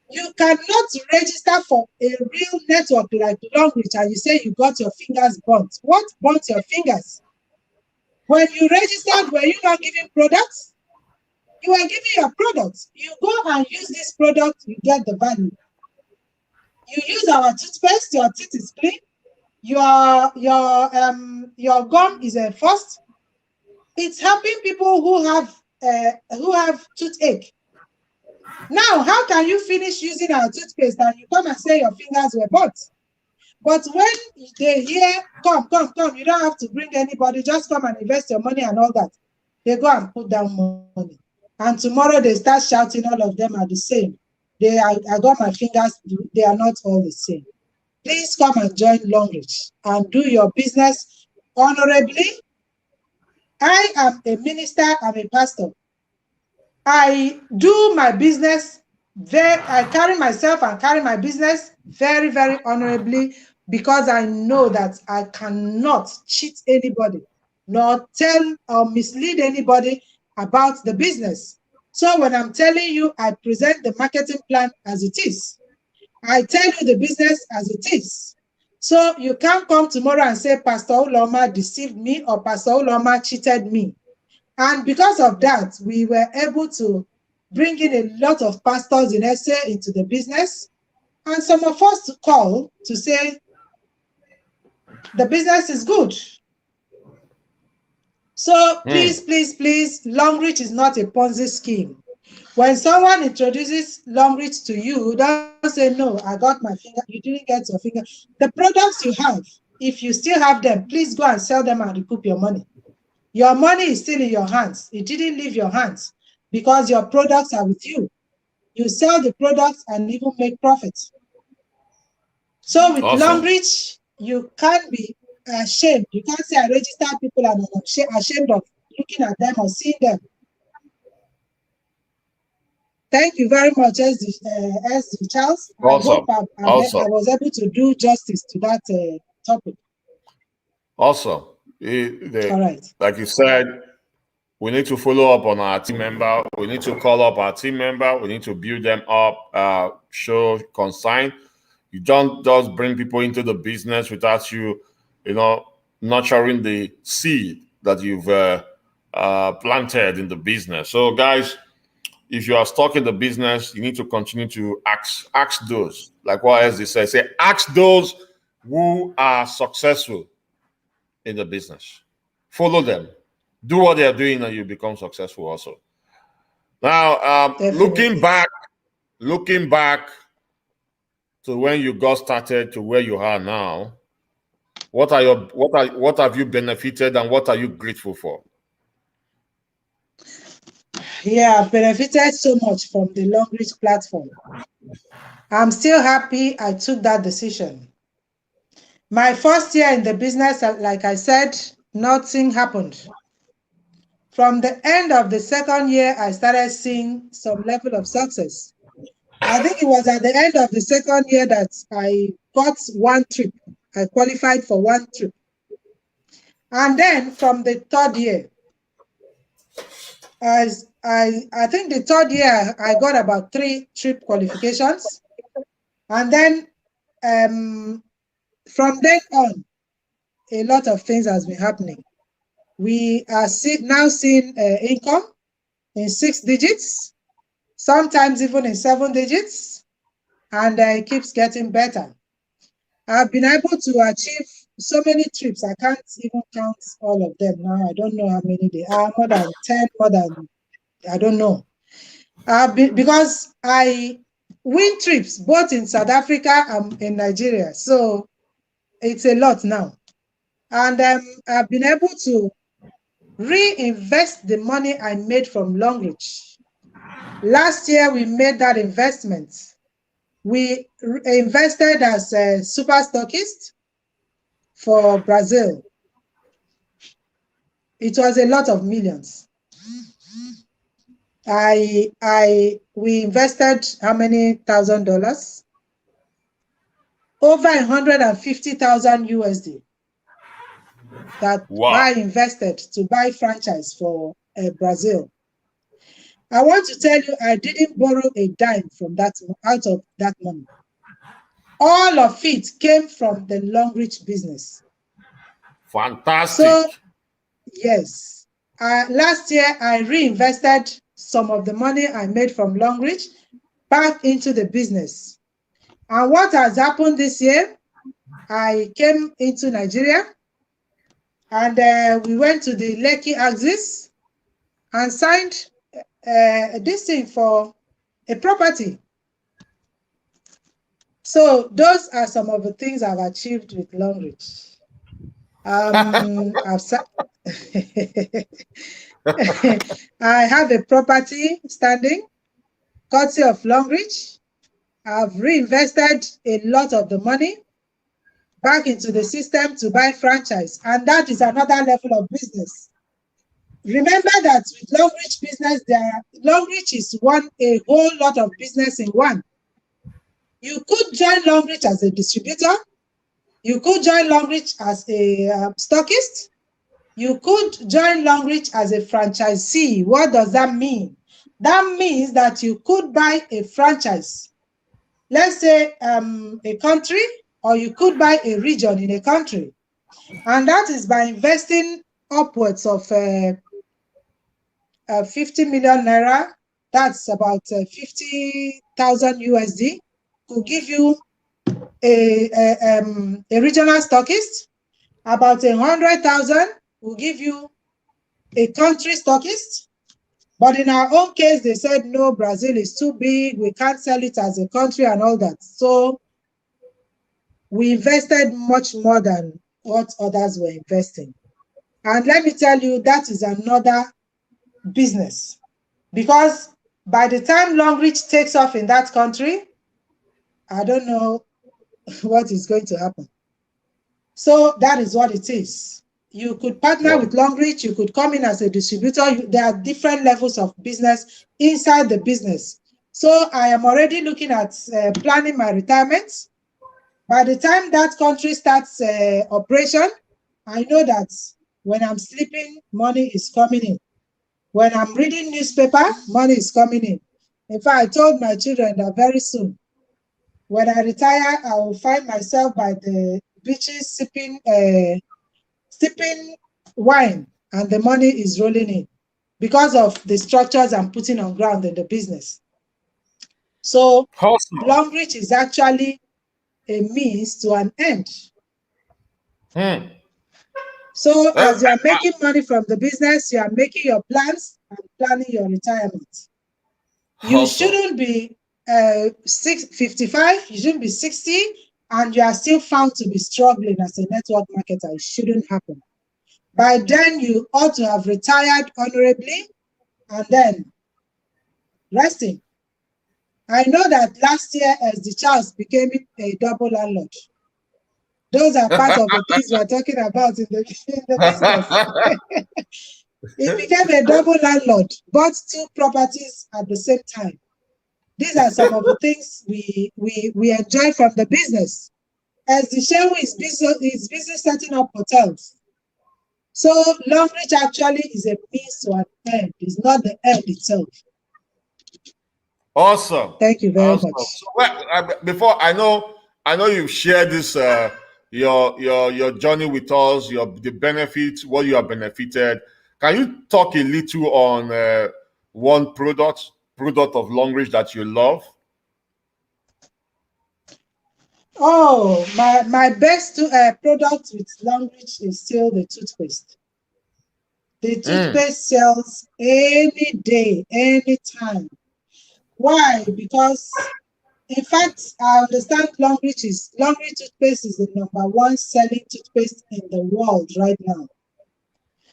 Speaker 2: You cannot register for a real network like Longrich and you say you got your fingers burnt. What burnt your fingers? When you registered, were you not giving products? You are giving your products. You go and use this product, you get the value. You use our toothpaste, your teeth is clean. Your gum is enforced. It's helping people who have toothache. Now, how can you finish using our toothpaste and you come and say your fingers were burnt? But when they hear, come, you don't have to bring anybody, just come and invest your money and all that, they go and put down money. And tomorrow they start shouting, all of them are the same. I got my fingers, they are not all the same. Please come and join Longrich and do your business honorably. I am a minister, I'm a pastor. I do my business, I carry myself and carry my business very, very honorably because I know that I cannot cheat anybody, nor tell or mislead anybody about the business. So when I'm telling you, I present the marketing plan as it is. I tell you the business as it is. So you can't come tomorrow and say, Pastor Uloma deceived me or Pastor Uloma cheated me. And because of that, we were able to bring in a lot of pastors in SA into the business. And some of us to call to say, the business is good. So please, Longrich is not a Ponzi scheme. When someone introduces Longrich to you, don't say, no, I got my finger. You didn't get your finger. The products you have, if you still have them, please go and sell them and recoup your money. Your money is still in your hands. It didn't leave your hands because your products are with you. You sell the products and even make profits. So with Longrich, you can't be ashamed. You can't say I register people and I'm ashamed of looking at them or seeing them. Thank you very much, SD Charles.
Speaker 1: Awesome.
Speaker 2: I hope I was able to do justice to that topic.
Speaker 1: Awesome.
Speaker 2: All right.
Speaker 1: Like you said, we need to follow up on our team member. We need to call up our team member. We need to build them up, show consign. You don't just bring people into the business without you, nurturing the seed that you've planted in the business. So, guys, if you are stuck in the business, you need to continue to ask those, like what SD says, say, ask those who are successful in the business. Follow them. Do what they are doing and you become successful also. Now, looking back to when you got started to where you are now, what have you benefited and what are you grateful for?
Speaker 2: Yeah, I've benefited so much from the Longrich platform. I'm still happy I took that decision. My first year in the business, like I said, nothing happened. From the end of the second year, I started seeing some level of success. I think it was at the end of the second year that I got one trip. I qualified for one trip. And then from the third year, I think the third year, I got about 3 trip qualifications. And then from then on, a lot of things has been happening. We are now seeing income in 6 digits, sometimes even in 7 digits, and it keeps getting better. I've been able to achieve so many trips. I can't even count all of them now. I don't know how many they are, more than 10, I don't know. Because I win trips both in South Africa and in Nigeria. So it's a lot now. And I've been able to reinvest the money I made from Longrich. Last year, we made that investment. We invested as a super stockist for Brazil. It was a lot of millions. We invested how many $1,000? Over 150,000 USD. that
Speaker 1: Wow.
Speaker 2: I invested to buy franchise for Brazil. I want to tell you, I didn't borrow a dime from that out of that money. All of it came from the longrich business.
Speaker 1: Fantastic.
Speaker 2: So, yes, last year I reinvested some of the money I made from longrich back into the business. And what has happened this year, I came into Nigeria and we went to the Lekki axis and signed this thing for a property. So those are some of the things I've achieved with longrich. I have a property standing, courtesy of longrich. I've reinvested a lot of the money back into the system to buy franchise, and that is another level of business. Remember that with longrich business, longrich is a whole lot of business in one. You could join longrich as a distributor. You could join longrich as a stockist. You could join longrich as a franchisee. What does that mean? That means that you could buy a franchise, let's say a country, or you could buy a region in a country. And that is by investing upwards of 50 million naira. That's about 50,000 USD. Could give you a regional stockist. About 100,000 will give you a country stockist. But in our own case, they said, no, Brazil is too big. We can't sell it as a country and all that. So we invested much more than what others were investing. And let me tell you, that is another business. Because by the time longrich takes off in that country, I don't know what is going to happen. So that is what it is. You could partner with longrich, you could come in as a distributor. There are different levels of business inside the business. So I am already looking at planning my retirement. By the time that country starts operation, I know that when I'm sleeping, money is coming in. When I'm reading newspaper, money is coming in. In fact, I told my children that very soon, when I retire, I will find myself by the beaches sipping wine, and the money is rolling in because of the structures I'm putting on ground in the business. So
Speaker 1: Awesome.
Speaker 2: longrich is actually a means to an end. So as you are making money from the business, you are making your plans and planning your retirement. You shouldn't be 55, you shouldn't be 60, and you are still found to be struggling as a network marketer. It shouldn't happen. By then, you ought to have retired honorably and then resting. I know that last year, as the Charles became a double landlord. Those are part of the things we're talking about in the business. He became a double landlord, bought 2 properties at the same time. These are some of the things we enjoy from the business. As the Shehu is busy setting up hotels. So longrich actually is a means to an end. It's not the end itself.
Speaker 1: Awesome.
Speaker 2: Thank you very much.
Speaker 1: So, before I know you've shared this your journey with us, the benefits, what you have benefited. Can you talk a little on one product of longrich that you love?
Speaker 2: Oh, my best product with longrich is still the toothpaste. The toothpaste sells any day, any time. Why? Because, in fact, I understand longrich toothpaste is the #1 selling toothpaste in the world right now.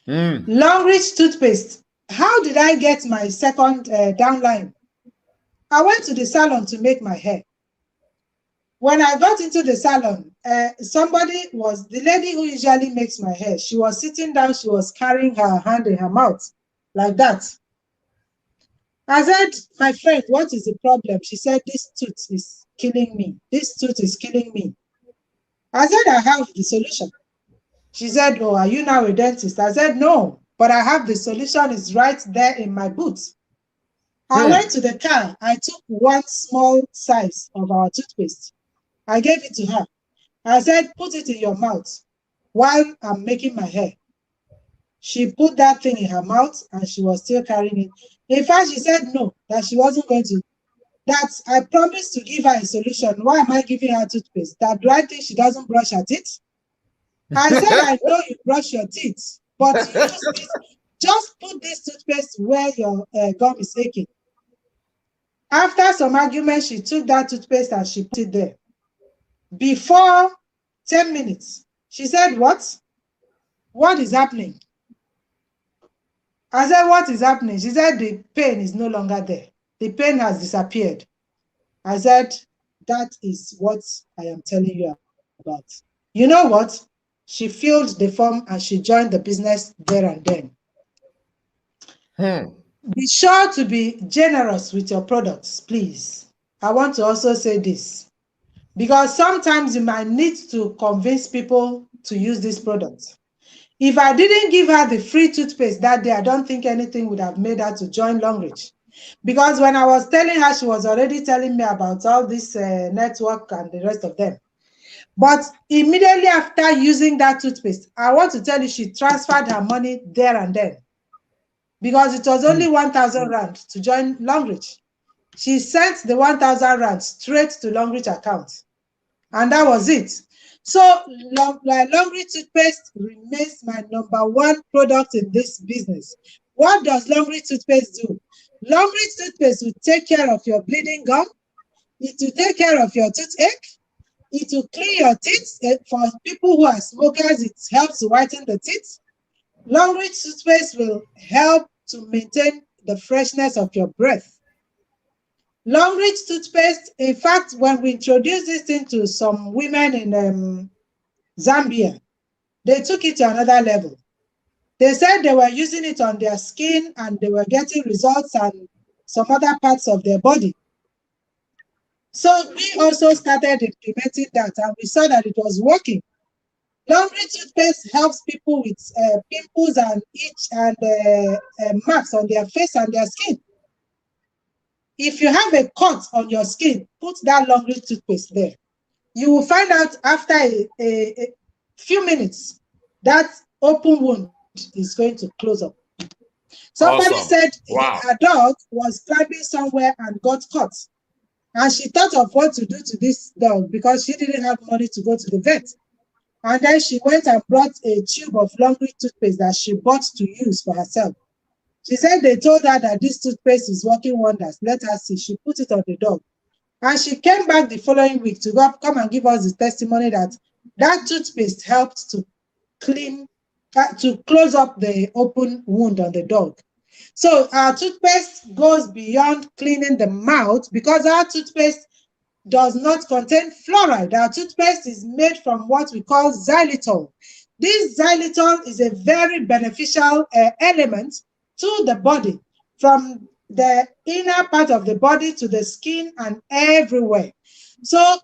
Speaker 2: Longrich toothpaste. How did I get my second downline? I went to the salon to make my hair. When I got into the salon, the lady who usually makes my hair, she was sitting down, she was carrying her hand in her mouth, like that. I said, my friend, what is the problem? She said, this tooth is killing me. This tooth is killing me. I said, I have the solution. She said, oh, are you now a dentist? I said, no, but I have the solution is right there in my boots. I went to the car. I took one small size of our toothpaste. I gave it to her. I said, put it in your mouth while I'm making my hair. She put that thing in her mouth and she was still carrying it. In fact, she said no, that she wasn't going to. That I promised to give her a solution. Why am I giving her toothpaste? That do I think she doesn't brush her teeth? I said, I know you brush your teeth, but you use this. Just put this toothpaste where your gum is aching. After some argument, she took that toothpaste and she put it there. Before 10 minutes, she said, what? What is happening? I said, what is happening? She said, the pain is no longer there. The pain has disappeared. I said, that is what I am telling you about. You know what? She filled the form and she joined the business there and then. Be sure to be generous with your products, please. I want to also say this, because sometimes you might need to convince people to use these products. If I didn't give her the free toothpaste that day, I don't think anything would have made her to join Longrich. Because when I was telling her, she was already telling me about all this network and the rest of them. But immediately after using that toothpaste, I want to tell you, she transferred her money there and then. Because it was only 1,000 Rand to join Longrich. She sent the 1,000 Rand straight to Longrich account. And that was it. So Longrich toothpaste remains my #1 product in this business. What does Longrich toothpaste do? Longrich toothpaste will take care of your bleeding gum. It will take care of your toothache. It will clean your teeth. For people who are smokers, it helps to whiten the teeth. Longrich toothpaste will help to maintain the freshness of your breath. Longrich toothpaste, in fact, when we introduced this thing to some women in Zambia, they took it to another level. They said they were using it on their skin and they were getting results and some other parts of their body. So we also started implementing that and we saw that it was working. Longrich toothpaste helps people with pimples and itch and marks on their face and their skin. If you have a cut on your skin, put that Longrich toothpaste there. You will find out after a few minutes that open wound is going to close up. Somebody said a dog was climbing somewhere and got caught. And she thought of what to do to this dog because she didn't have money to go to the vet. And then she went and brought a tube of Longrich toothpaste that she bought to use for herself. She said they told her that this toothpaste is working wonders. Let her see. She put it on the dog. And she came back the following week to come and give us the testimony that that toothpaste helped to close up the open wound on the dog. So our toothpaste goes beyond cleaning the mouth because our toothpaste does not contain fluoride. Our toothpaste is made from what we call xylitol. This xylitol is a very beneficial element to the body, from the inner part of the body to the skin and everywhere. So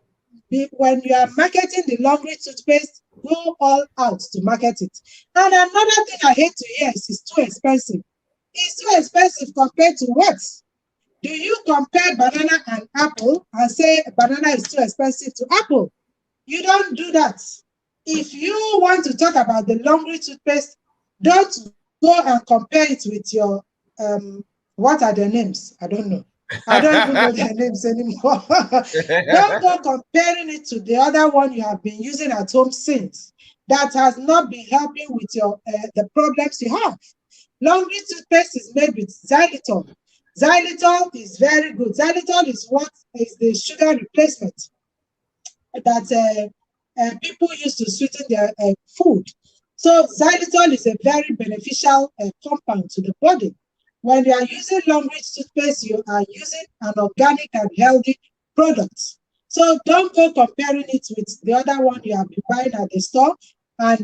Speaker 2: when you are marketing the Longrich toothpaste, go all out to market it. And another thing I hate to hear is it's too expensive. It's too expensive compared to what? Do you compare banana and apple and say banana is too expensive to apple? You don't do that. If you want to talk about the Longrich toothpaste, don't go and compare it with your, what are their names? I don't know. I don't even know their names anymore. Don't go comparing it to the other one you have been using at home since. That has not been helping with your the problems you have. Longrich toothpaste is made with xylitol. Xylitol is very good. Xylitol is what is the sugar replacement that people use to sweeten their food. So xylitol is a very beneficial compound to the body. When you are using Longrich toothpaste, you are using an organic and healthy product. So don't go comparing it with the other one you have been buying at the store and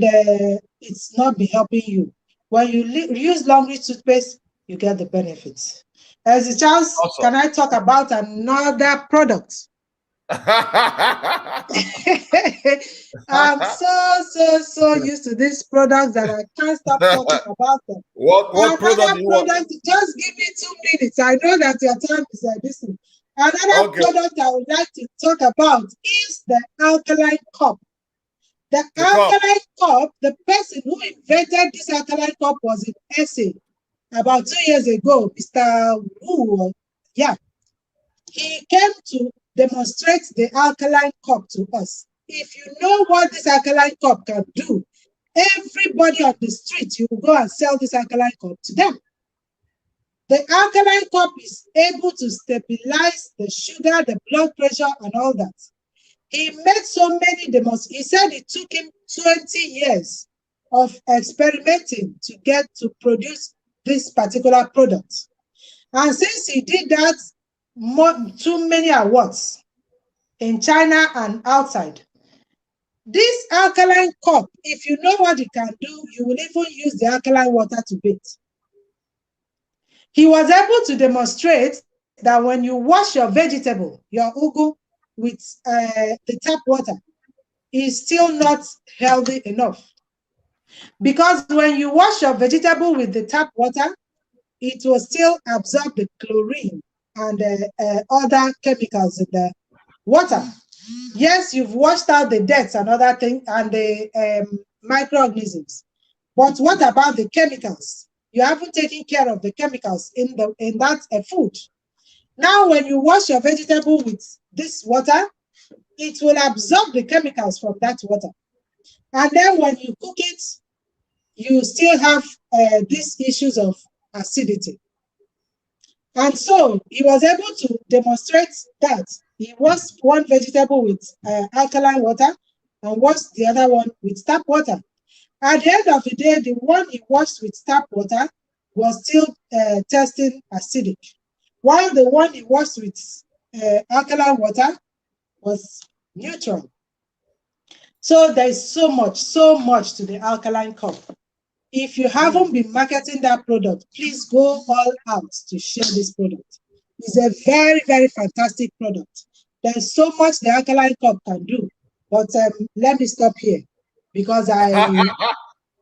Speaker 2: it's not be helping you. When you use Longrich toothpaste, you get the benefits. As a chance, can I talk about another product? I'm so used to these products that I can't stop talking about them.
Speaker 1: What product
Speaker 2: Another
Speaker 1: do you want?
Speaker 2: product, just give me 2 minutes. I know that your time is distant. Another
Speaker 1: Okay,
Speaker 2: product I would like to talk about is the alkaline cup. The
Speaker 1: the cup.
Speaker 2: alkaline cup, the person who invented this alkaline cup was in SA about 2 years ago, Mr. Wu. Yeah, he came to demonstrate the alkaline cup to us. If you know what this alkaline cup can do, everybody on the street, you will go and sell this alkaline cup to them. The alkaline cup is able to stabilize the sugar, the blood pressure, and all that. He made so many demos. He said it took him 20 years of experimenting to get to produce this particular product. And since he did that, too many awards in China and outside. This alkaline cup, if you know what it can do, you will even use the alkaline water to bathe. He was able to demonstrate that when you wash your vegetable, your ugu, with the tap water, is still not healthy enough. Because when you wash your vegetable with the tap water, it will still absorb the chlorine and other chemicals in the water. Yes, you've washed out the dirt and other things and the microorganisms. But what about the chemicals? You haven't taken care of the chemicals in that food. Now, when you wash your vegetable with this water, it will absorb the chemicals from that water. And then when you cook it, you still have these issues of acidity. And so he was able to demonstrate that he washed one vegetable with alkaline water and washed the other one with tap water. At the end of the day, the one he washed with tap water was still testing acidic, while the one he washed with alkaline water was neutral. So there's so much to the alkaline cup. If you haven't been marketing that product, please go all out to share this product. It's a very, very fantastic product. There's so much the alkaline cup can do. But let me stop here because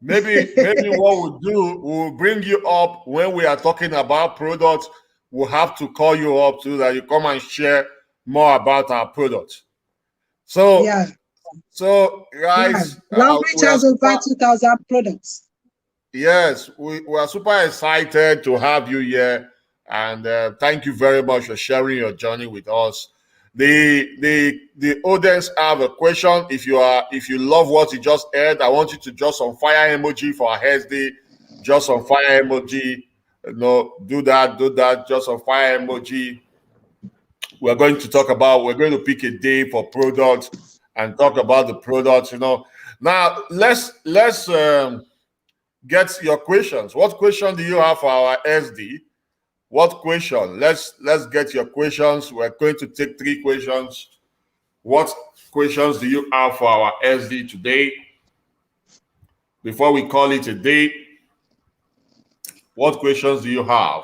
Speaker 1: maybe what we'll do, we'll bring you up when we are talking about products. We'll have to call you up so that you come and share more about our product. So,
Speaker 2: yeah.
Speaker 1: So guys,
Speaker 2: Longrich has over 2,000 products.
Speaker 1: Yes, we are super excited to have you here, and thank you very much for sharing your journey with us. The audience have a question. If you love what you just heard, I want you to just some fire emoji for our SD, just some fire emoji. Do that, just some fire emoji. We're going to pick a day for products and talk about the products. Now let's get your questions. What question do you have for our SD? What question? Let's get your questions. We're going to take 3 questions. What questions do you have for our SD today? Before we call it a day, what questions do you have?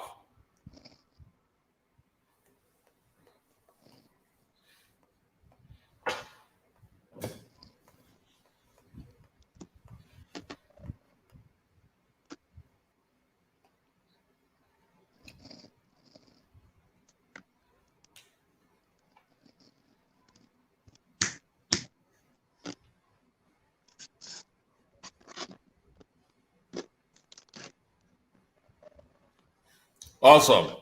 Speaker 1: Awesome.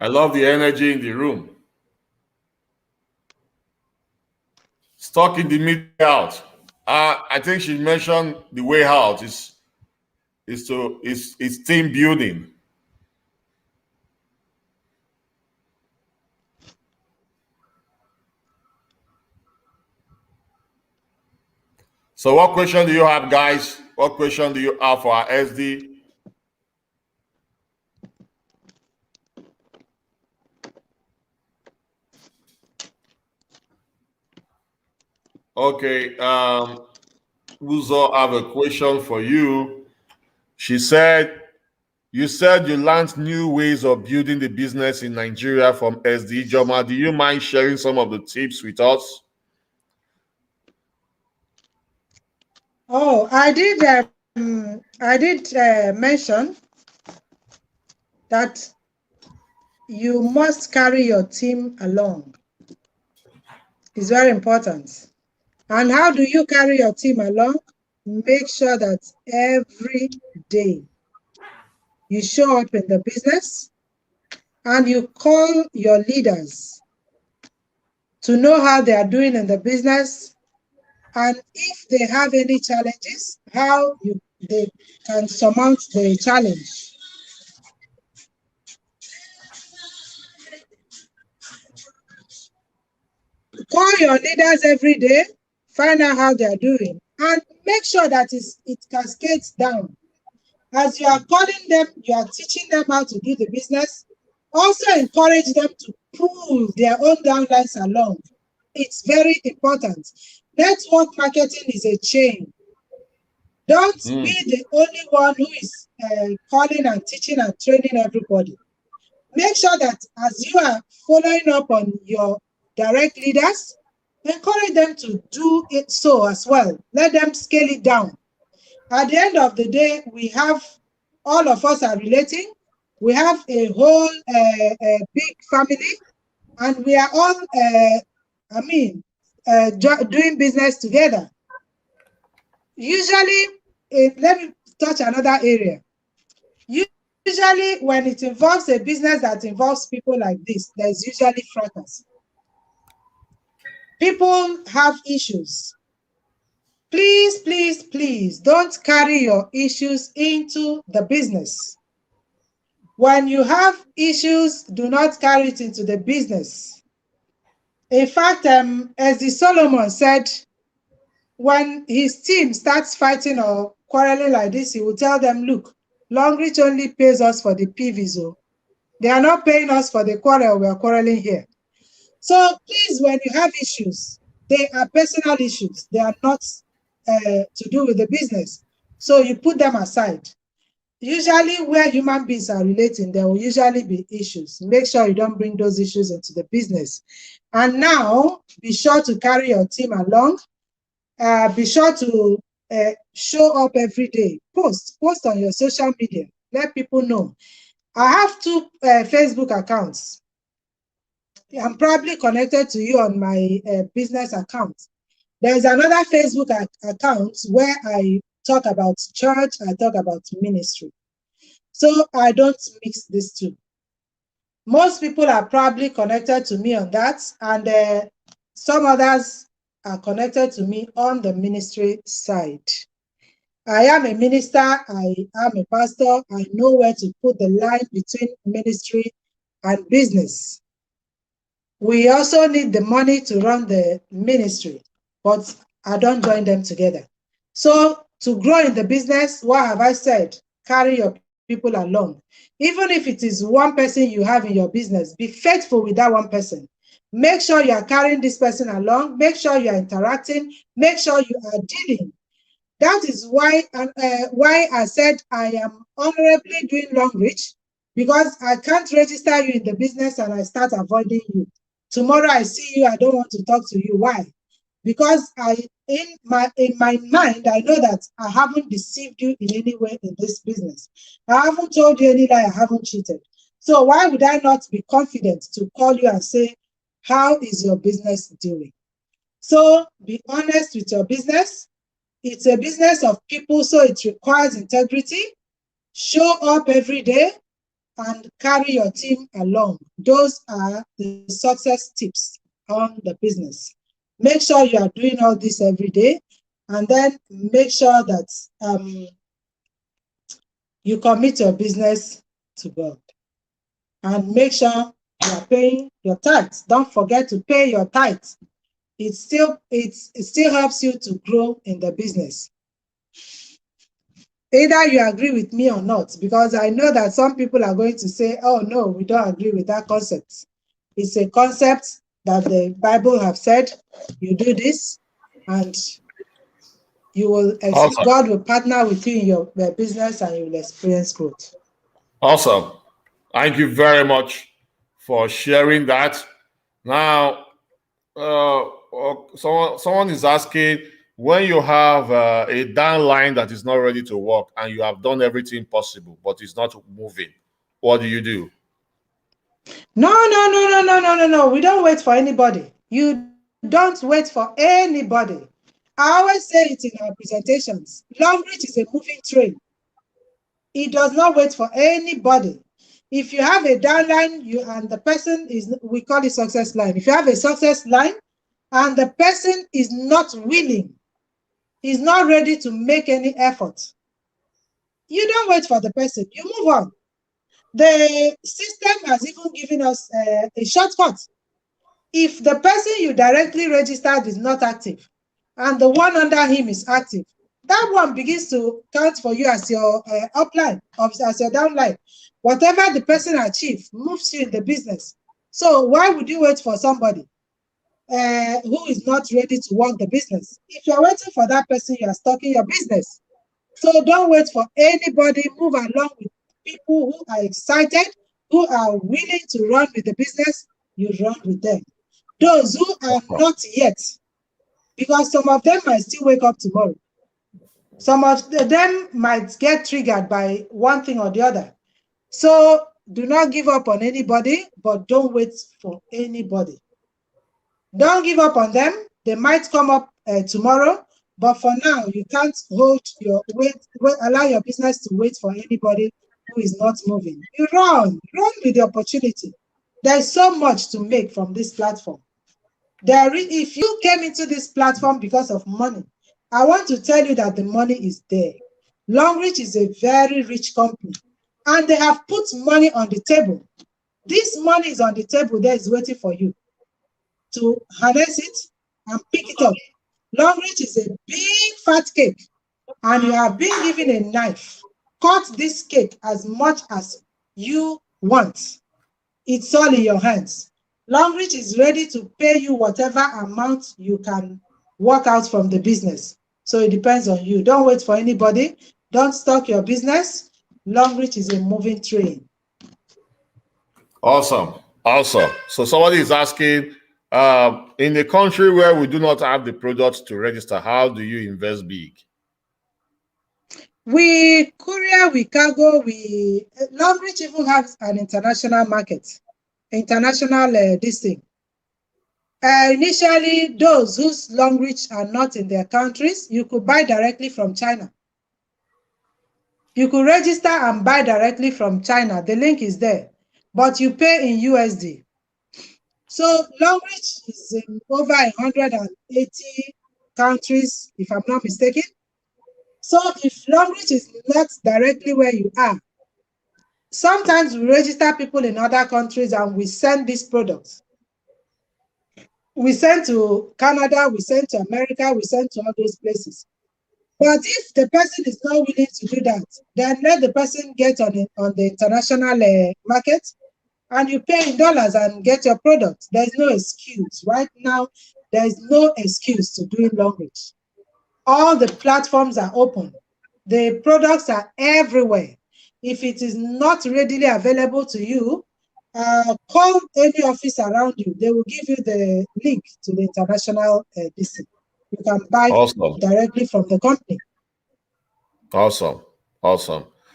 Speaker 1: I love the energy in the room. Stuck in the middle out. I think she mentioned the way out is team building. So what question do you have, guys? What question do you have for our SD? Okay, Uzo, I have a question for you. She said, You said you learned new ways of building the business in Nigeria from SD Ijoma. Do you mind sharing some of the tips with us?
Speaker 2: Oh, I did. Mention that you must carry your team along. It's very important. And how do you carry your team along? Make sure that every day you show up in the business and you call your leaders to know how they are doing in the business, and if they have any challenges, how they can surmount the challenge. Call your leaders every day, find out how they are doing, and make sure that it cascades down. As you are calling them, you are teaching them how to do the business. Also encourage them to pull their own downlines along. It's very important. Network marketing is a chain. Don't be the only one who is calling and teaching and training everybody. Make sure that as you are following up on your direct leaders, encourage them to do it so as well. Let them scale it down. At the end of the day, we have, all of us are relating. We have a whole big family, and we are all, doing business together. Usually, let me touch another area. Usually, when it involves a business that involves people like this, there's usually fracas. People have issues. Please, please, please don't carry your issues into the business. When you have issues, do not carry it into the business. In fact, as the Solomon said, when his team starts fighting or quarreling like this, he will tell them, look, Longrich only pays us for the PVs. They are not paying us for the quarrel we are quarreling here. So please, when you have issues, they are personal issues. They are not to do with the business. So you put them aside. Usually where human beings are relating, there will usually be issues. Make sure you don't bring those issues into the business. And now, be sure to carry your team along. Be sure to show up every day. Post on your social media. Let people know. I have 2 Facebook accounts. I'm probably connected to you on my business account. There's another Facebook account where I talk about church, I talk about ministry. So I don't mix these two. Most people are probably connected to me on that, and some others are connected to me on the ministry side. I am a minister, I am a pastor, I know where to put the line between ministry and business. We also need the money to run the ministry, but I don't join them together. So to grow in the business, what have I said? Carry your people along. Even if it is one person you have in your business, be faithful with that one person. Make sure you are carrying this person along. Make sure you are interacting. Make sure you are dealing. That is why I said I am honorably doing longrich, because I can't register you in the business and I start avoiding you. Tomorrow I see you, I don't want to talk to you. Why? Because in my mind, I know that I haven't deceived you in any way in this business. I haven't told you any lie, I haven't cheated. So why would I not be confident to call you and say, how is your business doing? So be honest with your business. It's a business of people, so it requires integrity. Show up every day and carry your team along. Those are the success tips on the business. Make sure you are doing all this every day, and then make sure that you commit your business to God. And make sure you are paying your tithes. Don't forget to pay your tithes. It still helps you to grow in the business. Either you agree with me or not, because I know that some people are going to say, oh no, we don't agree with that concept. It's a concept that the Bible have said, you do this, and you will,
Speaker 1: Awesome.
Speaker 2: God will partner with you in your business and you will experience growth.
Speaker 1: Awesome. Thank you very much for sharing that. Now, someone is asking, when you have a downline that is not ready to work and you have done everything possible, but it's not moving, what do you do?
Speaker 2: No. We don't wait for anybody. You don't wait for anybody. I always say it in our presentations. Longrich is a moving train. It does not wait for anybody. If you have a downline, and the person is, we call it success line. If you have a success line and the person is not willing, is not ready to make any effort, you don't wait for the person. You move on. The system has even given us a shortcut. If the person you directly registered is not active and the one under him is active, that one begins to count for you as your upline, as your downline. Whatever the person achieves moves you in the business. So why would you wait for somebody who is not ready to work the business? If you're waiting for that person, you are stuck in your business. So don't wait for anybody. Move along with people who are excited, who are willing to run with the business. You run with them. Those who are not yet, because some of them might still wake up tomorrow. Some of them might get triggered by one thing or the other. So do not give up on anybody, but don't wait for anybody. Don't give up on them. They might come up tomorrow, but for now, you can't hold your allow your business to wait for anybody who is not moving. You run with the opportunity. There's so much to make from this platform. If you came into this platform because of money, I want to tell you that the money is there. Longrich is a very rich company, and they have put money on the table. This money is on the table there, is waiting for you to harness it and pick it up. Longrich is a big fat cake, and you have been given a knife. Cut this cake as much as you want. It's all in your hands. Longrich is ready to pay you whatever amount you can work out from the business. So it depends on you. Don't wait for anybody. Don't stop your business. Longrich is a moving train.
Speaker 1: Awesome. So somebody is asking, in a country where we do not have the products to register, how do you invest big?
Speaker 2: We courier, we cargo, Longrich even has an international market, international this thing. Initially, those whose Longrich are not in their countries, you could buy directly from China. You could register and buy directly from China. The link is there, but you pay in USD. So Longrich is in over 180 countries, if I'm not mistaken. So if Longrich is not directly where you are, sometimes we register people in other countries and we send these products. We send to Canada, we send to America, we send to all those places. But if the person is not willing to do that, then let the person get on the international market, and you pay in dollars and get your product. There's no excuse. Right now, there's no excuse to doing Longrich. All the platforms are open. The products are everywhere. If it is not readily available to you, call any office around you. They will give you the link to the international listing. You can buy directly from the company.
Speaker 1: Awesome.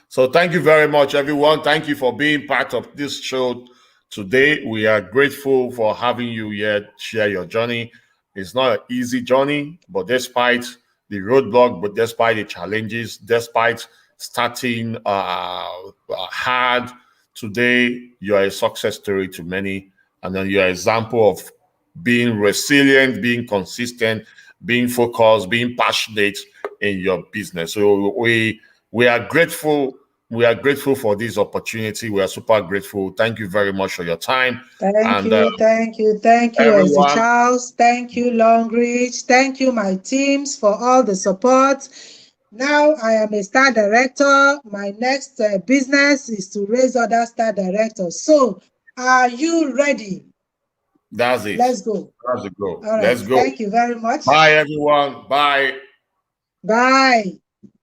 Speaker 1: So thank you very much, everyone. Thank you for being part of this show today. We are grateful for having you here share your journey. It's not an easy journey, but despite the roadblock, but despite the challenges, despite starting hard, today you are a success story to many, and then you are an example of being resilient, being consistent, being focused, being passionate in your business. So we are grateful. We are grateful for this opportunity. We are super grateful. Thank you very much for your time.
Speaker 2: Thank you, Elsie Charles. Thank you, Longrich. Thank you, my teams, for all the support. Now I am a star director. My next business is to raise other star directors. So are you ready?
Speaker 1: That's it.
Speaker 2: Let's go.
Speaker 1: Let's go.
Speaker 2: All right.
Speaker 1: Let's go.
Speaker 2: Thank you very much.
Speaker 1: Bye, everyone. Bye.
Speaker 2: Bye.